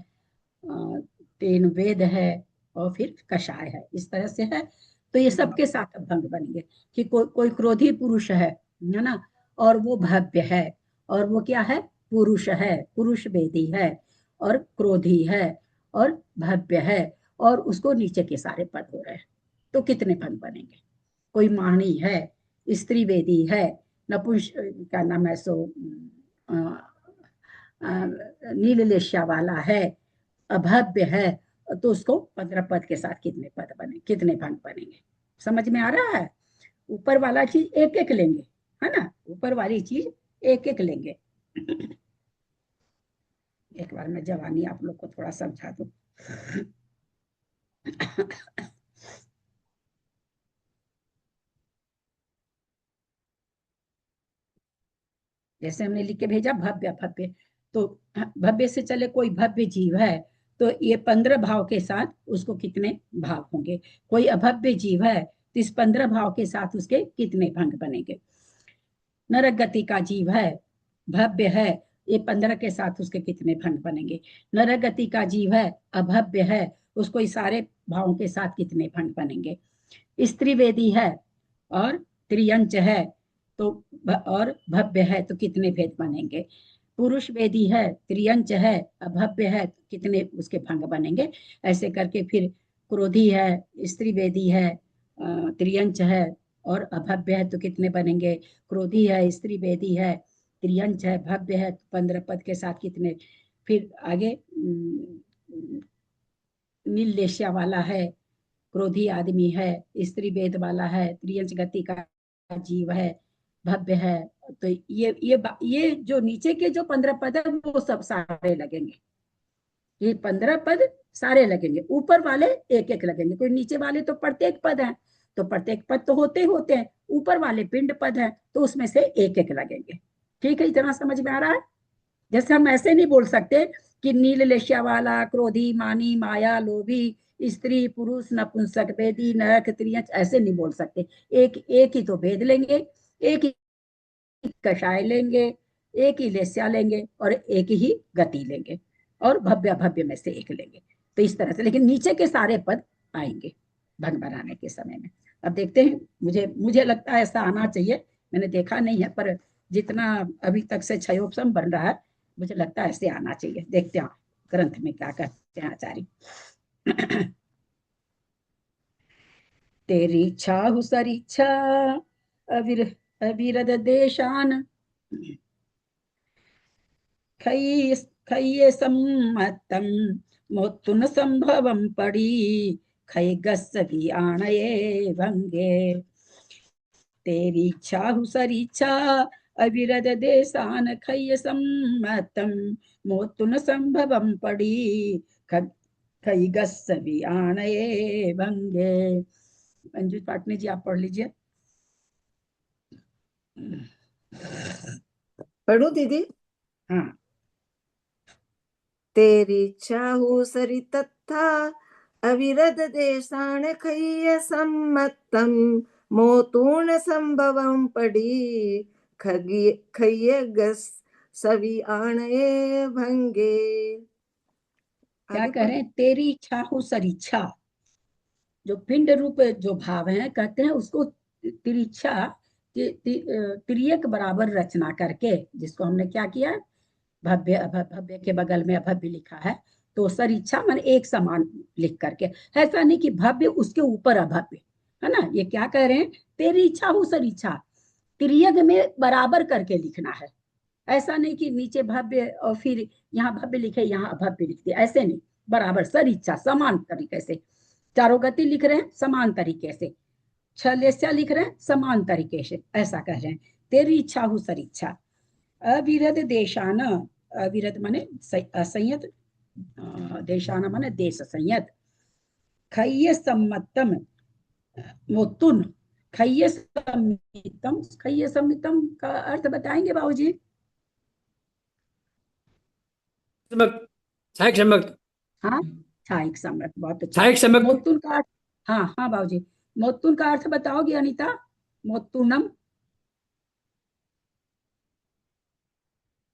तीन वेद है, और फिर कषाय है, इस तरह से है। तो ये सबके साथ अब भंग बनेंगे कि कोई क्रोधी पुरुष है ना, और वो भव्य है, और वो क्या है, पुरुष है, पुरुष वेदी है, और क्रोधी है, और भव्य है, और उसको नीचे के सारे पद हो रहे हैं। तो कितने भंग बनेंगे? कोई माणी है, स्त्री वेदी है, नपुंस का नाम है सो नील लेशिया वाला है, अभव्य है, तो उसको 15 पद के साथ कितने पद बने, कितने भंग बनेंगे? समझ में आ रहा है? ऊपर वाला चीज एक एक लेंगे, है ना, ऊपर वाली चीज एक एक लेंगे। एक बार मैं जवानी आप लोग को थोड़ा समझा दूं। जैसे हमने लिख के भेजा भव्य भव्य, तो भव्य से चले कोई भव्य जीव है तो ये 15 भाव के साथ उसको कितने भाव होंगे। कोई अभव्य जीव है तो इस 15 भाव के साथ उसके कितने भंग बनेंगे। नरक गति का जीव है, भव्य है, ये 15 के साथ उसके कितने भंग बनेंगे। नरक गति का जीव है, अभव्य है, उसको इस सारे भावों के साथ कितने भंग बनेंगे। स्त्री वेदी है और त्रियंच है तो और भव्य है तो कितने भेद बनेंगे। पुरुष वेदी है, त्रियंच है, अभव्य है, तो कितने उसके भंग बनेंगे। ऐसे करके फिर क्रोधी है, स्त्री वेदी है, त्रियंच है, और अभव्य है तो कितने बनेंगे। क्रोधी है, स्त्री वेदी है, त्रियंच है, भव्य है, 15 पद के साथ कितने। फिर आगे नील लेशिया वाला है, क्रोधी आदमी है, स्त्री वेद वाला है, त्रियंच गति का जीव है, भव्य है। तो ये जो नीचे के जो 15 पद है वो सब सारे लगेंगे, ये 15 पद सारे लगेंगे। ऊपर वाले एक एक लगेंगे, कोई नीचे वाले तो प्रत्येक पद है, तो प्रत्येक पद तो होते हैं, ऊपर वाले पिंड पद है तो उसमें से एक एक लगेंगे। ठीक है, इतना समझ में आ रहा है। जैसे हम ऐसे नहीं बोल सकते कि नील लेशिया वाला, क्रोधी, मानी, माया, लोभी, स्त्री, पुरुष, नपुंसक, वेदी, नरक, त्रियंच, ऐसे नहीं बोल सकते। एक एक ही तो भेद लेंगे, एक ही कषाय लेंगे, एक ही लेस्या लेंगे, और एक ही गति लेंगे, और भव्य भव्य में से एक लेंगे। तो इस तरह से, लेकिन नीचे के सारे पद आएंगे भंग बनाने के समय में। अब देखते हैं, मुझे लगता है ऐसा आना चाहिए, मैंने देखा नहीं है, पर जितना अभी तक से क्षयोपम बन रहा है मुझे लगता है ऐसे आना चाहिए। देखते हैं ग्रंथ में क्या कहते हैं आचार्य। तेरी इच्छा हुसर इच्छा अविर अविरद देशान खय्य खय्य सम्मतम मोत्तुन संभवम पड़ी खय गस्सगी आणये भंगे। तेरी इच्छा हुसर इच्छा अविरद देशान खय्य सम्मतम मोत्तुन संभवम पड़ी खय गस्सगी आणये भंगे। अंजू पाटनी जी आप पढ़ लीजिए। पढ़ू दीदी? हाँ। तेरी चाहू सरी तथा अविरद देशान खय्य सम्मतम मोतून संभवम पड़ी खय्य गस सभी आणये भंगे। क्या आगे कह रहे हैं? तेरी इच्छा हो सरीच्छा, जो पिंड रूप जो भाव है कहते हैं उसको तिरिच्छा तिर्यक बराबर रचना करके, जिसको हमने क्या किया, भव्य अभव्य के बगल में अभव्य लिखा है, तो सरीच्छा मान एक समान लिख करके। ऐसा नहीं कि भव्य उसके ऊपर अभव्य, है ना। ये क्या कह रहे हैं? तेरी इच्छा हो सरीच्छा, तिर्यक में बराबर करके लिखना है। ऐसा नहीं कि नीचे भव्य और फिर यहाँ भव्य लिखे यहाँ अभव्य लिखते, ऐसे नहीं, बराबर सरीच्छा समान तरीके से। चारों गति लिख रहे हैं समान तरीके से, छलेस्या लिख रहे हैं समान तरीके से, ऐसा कह रहे हैं। तेरी इच्छा हो सरीच्छा अविरद देशान, अविरद माने असंयत, देशान माने देश संयत, खय्य सम्मतम मोतुन, खय्य सम्मितम, खय्य सम्मितम का अर्थ बताएंगे बाबूजी? छायक सम्यक। हाँ, छायक सम्यक, बहुत अच्छा। छायक सम्यक। मोतुन का अर्थ, हाँ हाँ बाबूजी, मोतुन का अर्थ बताओगी अनीता? मोतुनम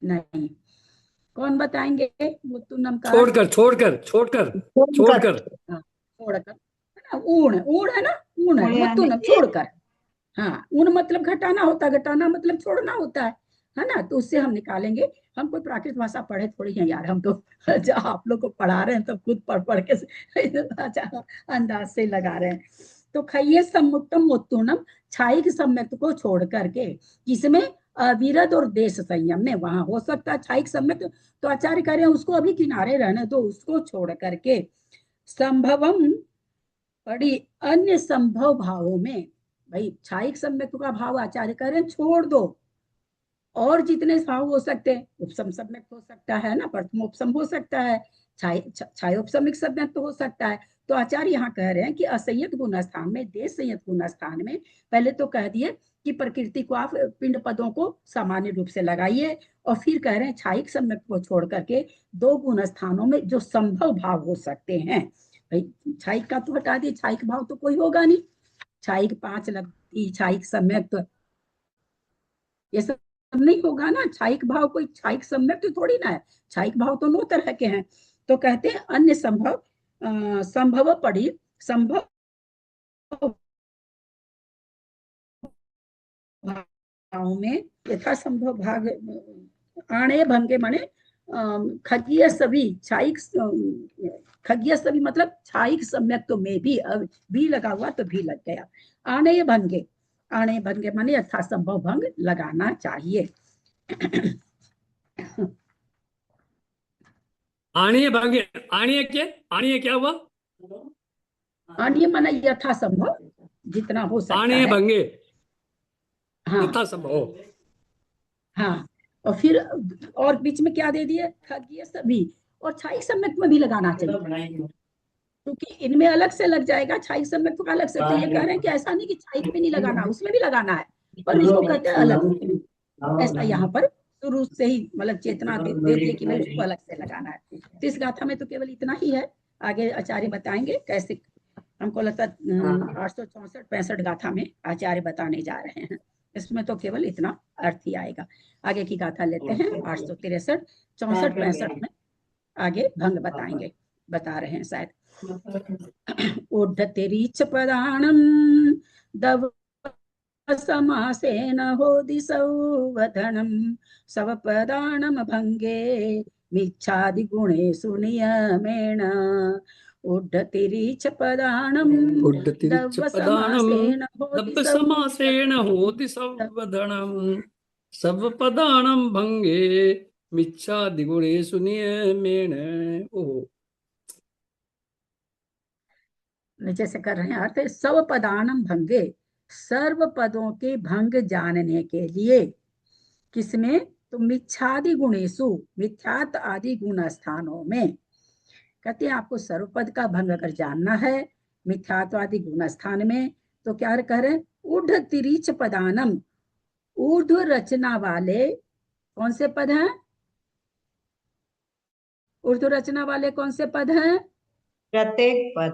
नहीं, कौन बताएंगे मोतुनम का? छोड़कर छोड़कर छोड़कर छोड़कर। हाँ, छोड़कर, ऊण ऊण है ना, ऊण है मोतुनम, छोड़कर। हाँ, ऊण मतलब घटाना होता है, घटाना मतलब छोड़ना होता है ना। तो उससे हम निकालेंगे। हम कोई प्राकृत भाषा पढ़े थोड़ी है यार, हम तो जो आप लोग को पढ़ा रहे हैं तो खुद पढ़ पढ़ के अंदाज से लगा रहे हैं। तो खय्य सम्मुक्तम मोत्तुनम, छायिक सम्यक्त को छोड़ करके, किसमें? अविरद और देश संयम में। वहां हो सकता है छायिक सम्यक्त, तो आचार्य कह रहे हैं उसको अभी किनारे रहने दो, उसको छोड़ करके संभवम पड़ी अन्य संभव भावों में। भाई छायिक सम्यक्त का भाव आचार्य कह रहे हैं छोड़ दो, और जितने भाव हो सकते हैं, उपसम सम्यक्त हो सकता है ना, प्रथमोपसम हो सकता है, छायोपसमिक सम्यक्त हो सकता है। तो आचार्य यहाँ कह रहे हैं कि असंयत गुण स्थान में, देश संयत गुण स्थान में, पहले तो कह दिए कि प्रकृति को आप पिंड पदों को सामान्य रूप से लगाइए, और फिर कह रहे हैं छायिक सम्यक्त को छोड़ करके दो गुण स्थानों में जो संभव भाव हो सकते हैं। भाई छायिक का तो हटा दिए, छायिक भाव तो कोई होगा नहीं, छायिक 5 लगती, छायिक सम्यक्त, ये सब नहीं होगा ना। छायिक भाव कोई छायिक सम्यक्त थोड़ी ना है, छायिक भाव तो 9 तरह के हैं। तो कहते हैं अन्य संभव संभव पड़ी, संभव भाव में यथा संभव भाग आणे भंगे माने खगीय सभी छायिक, खगीय सभी मतलब छायिक सम्यक्त में भी लगा हुआ तो भी लग गया। आणे भंगे, आणे भंगे माने यथा संभव भंग लगाना चाहिए। आणीय भांगे, आणीय क्या हुआ? आणीय माना यथा संभव, जितना हो सकता आणीय है। भंगे, हाँ यथा संभव। हाँ, और फिर और बीच में क्या दे दिए? खगीय सभी, और छायिक सम्यक्त में भी लगाना चाहिए, क्योंकि इनमें अलग से लग जाएगा, छायिक सम्यक्त का अलग से। तो ये कह रहे हैं कि ऐसा नहीं कि छायिक में नहीं लगाना, उसमें भी लगाना है, पर इसको कहते हैं अलग से। ऐसा यहाँ पर शुरू से ही मतलब चेतना दे दिए कि भाई उसको अलग से लगाना है। तो इस गाथा में तो केवल इतना ही है, आगे आचार्य बताएंगे कैसे। हमको लगता है 864-65 गाथा में आचार्य बताने जा रहे हैं, इसमें तो केवल इतना अर्थ ही आएगा। आगे की गाथा लेते हैं 863-64-65 में आगे भंग बताएंगे, बता रहे हैं शायद। ऊर्ध्वतिरीच पदाणम दव समासेन होदि सौवधनं सवपदानं भंगे मिच्छादि गुणेषु नियमेन उड्डतिरीच पदानं उड्डतिरिच्च पदानं दव्व समासेन होदि दब्ब समासेन होति संवदनं सवपदानं भंगे मिच्छादिगुणेषु नियमेन। ओह, नीचे से कर रहे हैं अर्थ सव पदानम भंगे, सर्व पदों के भंग जानने के लिए। किसमें? तो मिच्छादि गुणेशु, मिथ्यात आदि गुण स्थानों में। कहते हैं आपको सर्व पद का भंग अगर जानना है मिथ्यात्व आदि गुण स्थान में, तो क्या कह रहे हैं? ऊढ़ तिरीच पदानम, ऊर्ध्व रचना वाले कौन से पद हैं? ऊर्ध्व रचना वाले कौन से पद हैं? प्रत्येक पद।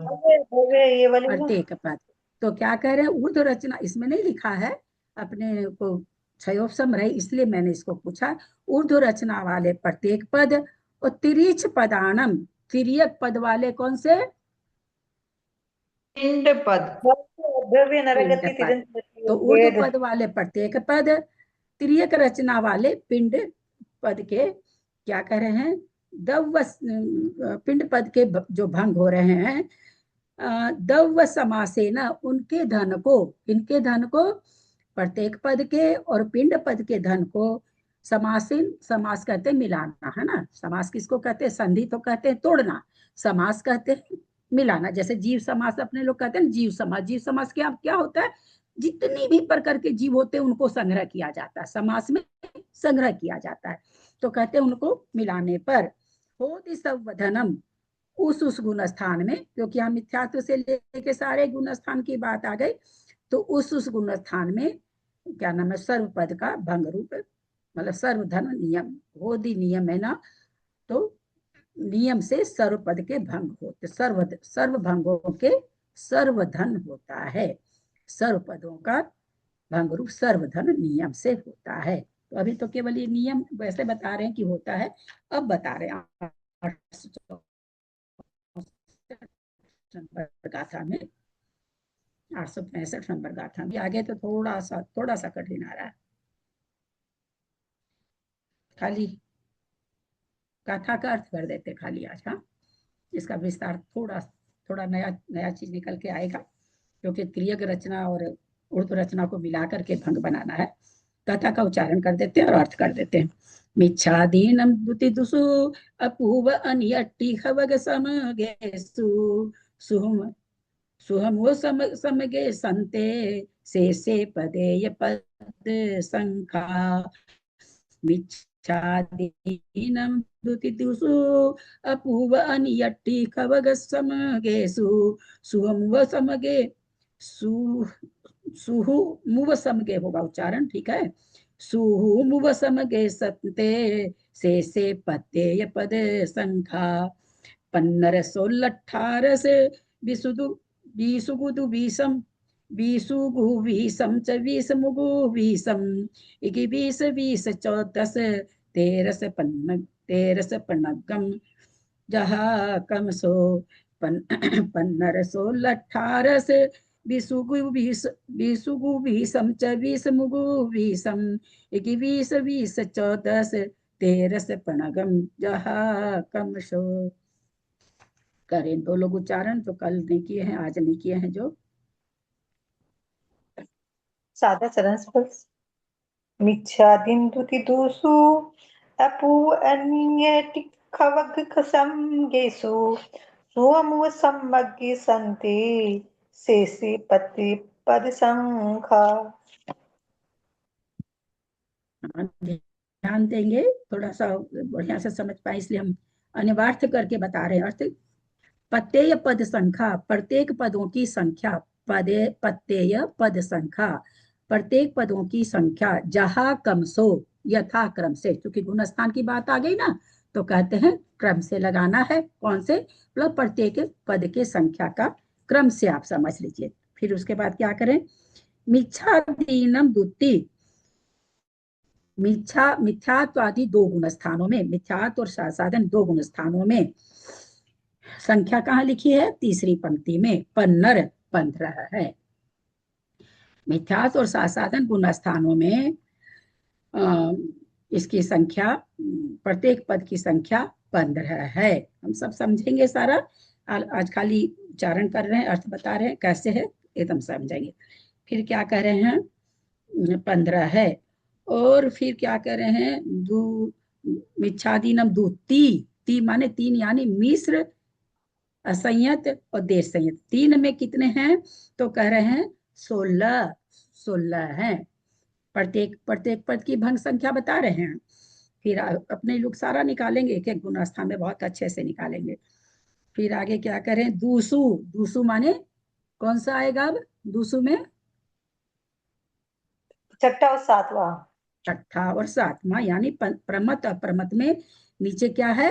ये वाली ना। प्रत्येक पद। तो क्या कह रहे हैं? ऊर्ध्व रचना, इसमें नहीं लिखा है, अपने को क्षयोपम रहे इसलिए मैंने इसको पूछा। ऊर्ध्व रचना वाले प्रत्येक पद और तिरीच पदानम, तिर्यक पद वाले कौन से? पिंड पद। द्रव्य नरगति पिंड पद। तिरंत तो ऊर्ध्व पद वाले प्रत्येक पद, तिर्यक रचना वाले पिंड पद के क्या कह रहे हैं? दव्व, पिंड पद के जो भंग हो रहे हैं, दव्व समासे न, उनके धन को, इनके धन को, प्रत्येक पद के और पिंड पद के धन को समासीन, समास कहते हैं मिलाना, है ना। समास किसको कहते हैं? संधि तो कहते हैं तोड़ना, समास कहते हैं मिलाना। जैसे जीव समास अपने लोग कहते हैं जीव समास। जीव समास क्या क्या होता है? जितनी भी प्रकार के जीव होते हैं उनको संग्रह किया जाता है, समास में संग्रह किया जाता है। तो कहते हैं उनको मिलाने पर होदि संवधनम, उस गुण स्थान में, क्योंकि हम मिथ्यात्व से लेके सारे गुण स्थान की बात आ गई, तो उस गुण स्थान में क्या नाम है? सर्व पद का भंग रूप, मतलब सर्वधन नियम, होदि नियम है ना, तो नियम से सर्व पद के भंग होते, सर्व भंगों के सर्वधन होता है। सर्व पदों का भंग रूप सर्वधन नियम से होता है। तो अभी तो केवल ये नियम वैसे बता रहे हैं कि होता है, अब बता रहे हैं गाथा में, 865 नंबर गाथा में। आगे तो थोड़ा सा कठिन आ रहा है। खाली गाथा का अर्थ कर देते खाली आज। हाँ, इसका विस्तार थोड़ा नया चीज निकल के आएगा, क्योंकि क्रियक रचना और उर्दू रचना को मिला करके भंग बनाना है। कथा का उच्चारण कर देते हैं और अर्थ कर देते हैं। मिच्छादीनम दुति दुसु अपूव अनियट्टि खवग समगेसु सुहम सुहम वो समगे संते से पदेय पद संखा मिच्छादीनम दुति दुसु अपूव अनियट्टि खवग समगेसु सुहम वो समगे सुहु मुव समगे होगा उच्चारण, ठीक है। सुहु मुव समगे सत्ते से पते पद संखा पन्नर 16 से विसुदु विसुगुदु विसम विसुगु विसम च विसमुगु विसम इति 20 20 14 13 पन्नगम जहा कम सो पन्नर 16 से विसुगु विसम च विसमुगु विसम इति 20 20 14 13 पन्नगम जहा कम सो। करें दो लोग उच्चारण, तो कल नहीं किए हैं, आज नहीं किए हैं जो। सादा चरण स्पर्श। मिच्छादिन दुति दुसु अपु अन्येति खवग खसम गेसु सुअमु सम्मग्गे संते से पति पद संखा। ध्यान देंगे, थोड़ा सा बढ़िया से समझ पाए इसलिए हम अनिवार्य करके बता रहे हैं। अर्थ पत्तेय पद संख्या, प्रत्येक पदों की संख्या, पत्तेय पद संख्या, प्रत्येक पदों की संख्या, जहा कम सो, यथा क्रम से, क्योंकि गुणस्थान की बात आ गई ना, तो कहते हैं क्रम से लगाना है। कौन से? मतलब प्रत्येक पद के संख्या का क्रम से आप समझ लीजिए। फिर उसके बाद क्या करें? मिच्छादीनम दुति, मिथ्यात्व आदि 2 गुण स्थानों में, मिथ्यात्व और साधन 2 गुण स्थानों में संख्या कहाँ लिखी है? तीसरी पंक्ति में। पन्नर 15 है। मिथ्यार्थ और सासाधन गुण स्थानों में इसकी संख्या, प्रत्येक पद की संख्या 15 है। हम सब समझेंगे सारा, आज खाली उच्चारण कर रहे हैं, अर्थ बता रहे हैं कैसे है एकदम समझेंगे। फिर क्या कह रहे हैं, 15 है। और फिर क्या कह रहे हैं, मिच्छादीनम दू, ती माने तीन, यानी मिश्र, असंयत और देश संयत। 3 में कितने हैं, तो कह रहे हैं 16 हैं। प्रत्येक पद की भंग संख्या बता रहे हैं। फिर अपने लोग सारा निकालेंगे, एक एक गुणस्थान में बहुत अच्छे से निकालेंगे। फिर आगे क्या करें, दूसु माने कौन सा आएगा अब दूसु में, छठा और सातवां। छठा और सातवां, यानी प्रमत अप्रमत में नीचे क्या है,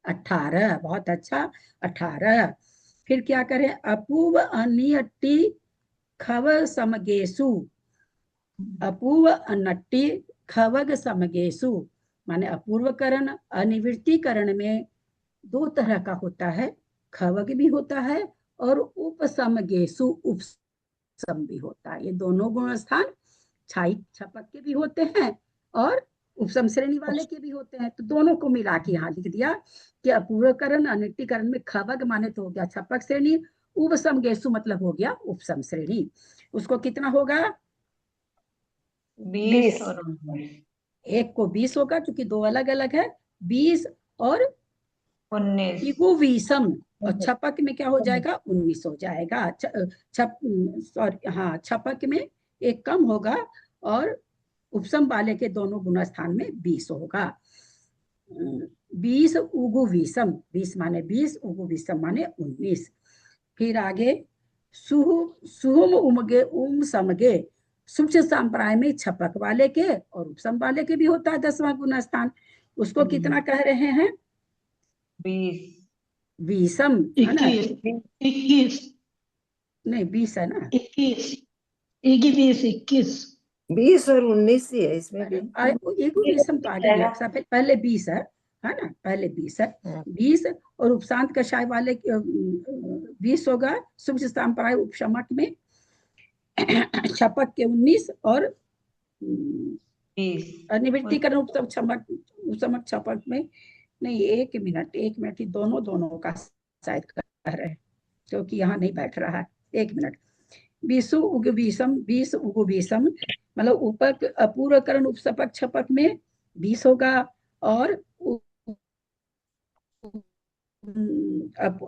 18। बहुत अच्छा, 18। फिर क्या करें, अपूर्व अनियट्टी खव समगेसु, अपूर्व अनट्टी खवग समगेसु, माने अपूर्वकरण अनिवृत्तिकरण में 2 तरह का होता है, खवग भी होता है और उपसमगेसु उपसम भी होता है। ये दोनों गुण स्थान छाई छपक के भी होते हैं और उपसम श्रेणी वाले के भी होते हैं। तो दोनों को मिला के यहाँ लिख दिया कि अपूर्वकरण अनिवृत्तिकरण में खवग माने तो हो गया छपक श्रेणी, उपसमगेसु मतलब हो गया उपसम श्रेणी। उसको कितना होगा, 20। एक को 20 होगा क्योंकि 2 अलग अलग है, 20 और 19। इगुवीसम, और छपक में क्या हो जाएगा, 19 हो जाएगा। सॉरी हाँ, छपक में एक कम होगा और उपसम वाले के दोनों गुणस्थान में 20 होगा। 20 उगुवीसम, 20 माने 20, उगुवीसम माने 19। फिर आगे सुहुम उमगे उम समगे, सूक्ष्म संप्राय में छपक वाले के और उपसम वाले के भी होता है 10वां गुणस्थान। उसको कितना कह रहे हैं, 20 है ना, 21 नहीं 20 है ना, 20 और 19 ही है इसमें भी। इगुवीसम तो आगे भी, सबसे पहले 20 है ना, पहले 20 है। 20 और उपशांत कषाय वाले 20 होगा, सूक्ष्म संप्राय उपशमक में छपक के 19 और अनिवृत्तिकरण उपशमक छपक में नहीं, एक मिनट ही दोनों का शायद कह रहे हैं क्योंकि यहाँ नहीं बैठ रहा है, 1 मिनट। 20 उगुवीसम मतलब उपक अपूर्वकरण उपसपक छपक में 20 होगा और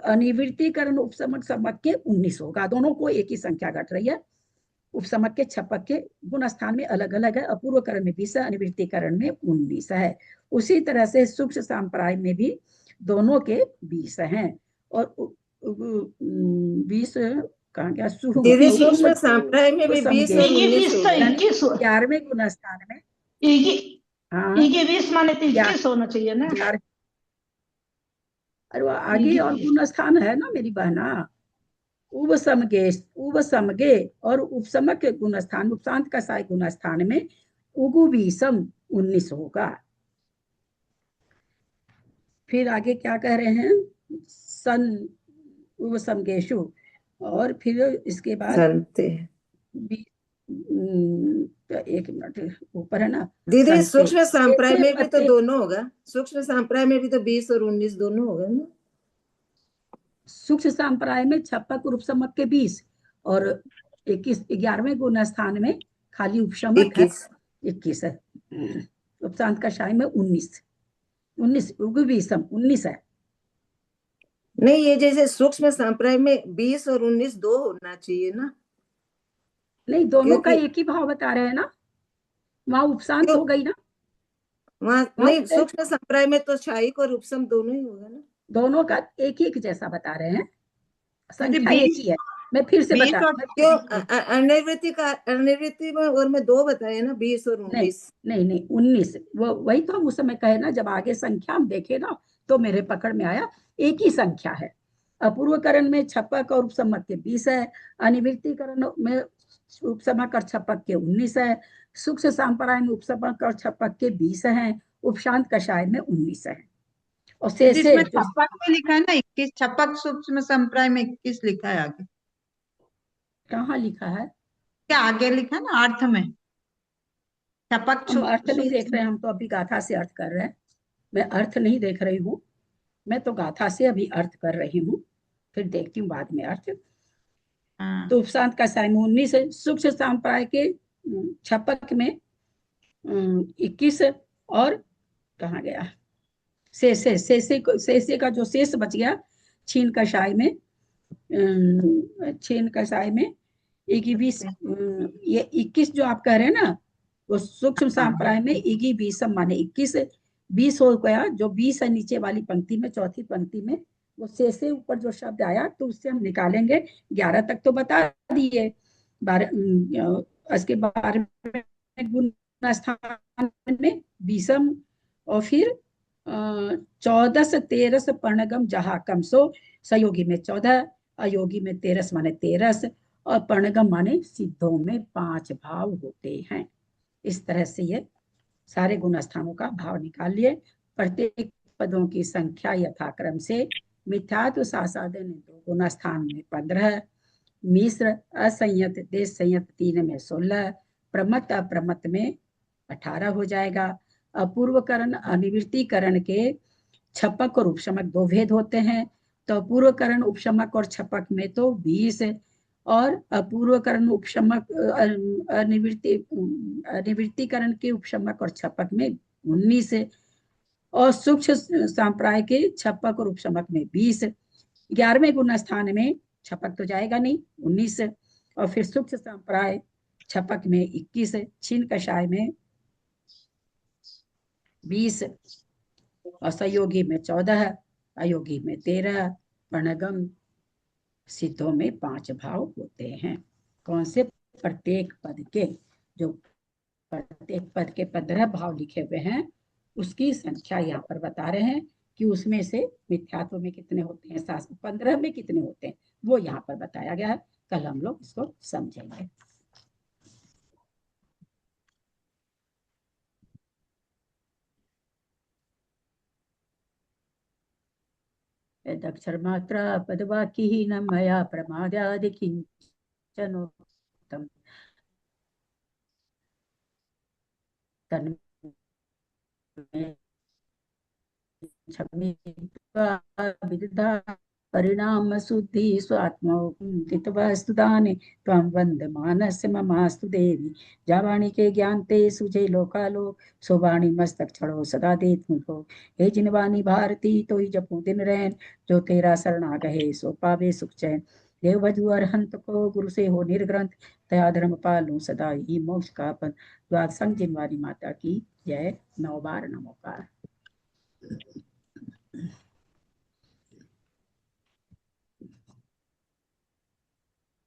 अनिवृत्तिकरण उपसमक समक के 19 होगा। दोनों को एक ही संख्या घट रही है। उपसमक के छपक के गुण स्थान में अलग अलग है, अपूर्वकरण में 20 है, अनिवृत्तिकरण में 19 है। उसी तरह से सूक्ष्म संप्राय में भी दोनों के 20 हैं और 20 कहाँ गया, सूक्ष्म संप्राय में भी 20 और 19 11वें गुण स्थान में 20 माने 21 होना चाहिए ना। अरे वो आगे और गुण स्थान है ना मेरी बहना, उबसमगे और उपसमक के गुण स्थान, उपशांत कसाई गुण स्थान में उगुवीसम 19 होगा। फिर आगे क्या कह रहे हैं, सन उपसमगेशु, और फिर इसके बाद 1 मिनट ऊपर है ना दीदी, सूक्ष्म संप्राय में भी तो दोनों होगा, सूक्ष्म संप्राय में भी तो 20 और 19 दोनों होगा ना। सूक्ष्म संप्राय में छपक और उपसमक के 20 और 21, 11वें गुण स्थान में खाली उपसमक है 21 है, उपशांत कषाय में 19 उगुवीसम 19 है। नहीं, ये जैसे सूक्ष्म संप्राय में 20 और 19 दो होना चाहिए ना। नहीं, दोनों का एक ही भाव बता रहे हैं ना, वहां उपशांत हो गई ना, वहां नहीं, सूक्ष्म संप्राय में तो छायिक और उपसम दोनों ही होगा ना। दोनों का एक ही जैसा बता रहे हैं, संख्या एक ही है। मैं फिर से बता, क्यों अनिवृत्ति में और मैं 2 बताए ना, 20 और 19। नहीं 19, वो वही तो हम उस समय कहे ना, जब आगे संख्या हम देखे ना तो मेरे पकड़ में आया एक ही संख्या है। अपूर्वकरण में छपक और उपसमक के 20 है, अनिवृत्तिकरण में उपसमक और छपक के 19 है, सूक्ष्म संप्राय में उपसमक और छपक के 20 हैं, उपशांत कषाय में 19 है। और इसमें छपक में लिखा है ना 21, छपक सूक्ष्म संप्राय में 21 लिखा है आगे। कहाँ लिखा है? क्या आगे लिखा ना अर्थ में? छपक हम अर्थ नहीं देख रहे हैं, हम तो अभी गाथा से अर्थ कर रहे हैं। मैं अर्थ नहीं देख रही हूँ, मैं तो गाथा से अभी अर्थ कर रही हूँ, फिर देखती हूँ बाद में अर्थ। हाँ। तो उपशांत का साय में 19 सूक्ष्म संप्राय के छपक में 21 और कहाँ गया शेषे का जो शेष बच गया छीन कषाय में, छीन कषाय में 21 ये 21 जो आप कह रहे हैं ना, वो सूक्ष्म संप्राय में 21 माने 21 20 हो गया। जो 20 है नीचे वाली पंक्ति में, चौथी पंक्ति में, वो शेषे ऊपर जो शब्द आया तो उससे हम निकालेंगे। 11 तक तो बता दिए, 12 इसके 12 गुण स्थान में 20 और फिर 14 13 पर्णगम जहा कम सो सयोगी में 14, अयोगी में 13 माने 13 और पर्णगम माने सिद्धों में 5 भाव होते हैं। इस तरह से ये सारे गुण स्थानों का भाव निकाल लिए। प्रत्येक पदों की संख्या यथाक्रम से मिथ्यात्व सासादन 2 गुण स्थान में 15, मिश्र असंयत देश संयत 3 में 16, प्रमत अप्रमत में 18 हो जाएगा। अपूर्वकरण अनिवृत्तिकरण के छपक और उपशमक 2 भेद होते हैं, तो अपूर्वकरण उपशमक और छपक में तो 20 और अपूर्वकरण उपशमक अनिवृत्तिकरण के उपशमक और छपक में 19 और सूक्ष्म संप्राय के छपक और उपशमक में 20। 11वें गुण स्थान में छपक तो जाएगा नहीं, 19 और फिर सूक्ष्म संप्राय छपक में 21, छीन कषाय में 20 और सहयोगी में 14, अयोगी में 13, प्रणगम सिद्धों में 5 भाव होते हैं। कौन से? प्रत्येक पद के, जो प्रत्येक पद के 15 भाव लिखे हुए हैं उसकी संख्या यहाँ पर बता रहे हैं कि उसमें से मिथ्यात्व में कितने होते हैं, 15 में कितने होते हैं, वो यहाँ पर बताया गया है। कल हम लोग इसको समझेंगे। यदक्षर मात्रा पदवाक्यहीनं मया प्रमादादि किंचनोक्तम् तन्मे क्षम्येत्वा विदधा परिणाम शुद्धि स्वात्मोक्तित्वस्तुदाने त्वं वन्दमानस्य ममास्तु देवी जावाणी के ज्ञानते सुझे लोकालोक सोवाणी मस्तक छड़ो सदा देत मुझको। हे जिनवानी भारती तो ही जपू दिन रैन जो तेरा शरण आ गए सो पावे सुख चैन। देव भजु अरहंत को गुरु से हो निर्ग्रंथ दया धर्म पालू सदा ही मोक्ष का पन। द्वादशंग जिनवानी माता की जय। 9 बार नमोकार।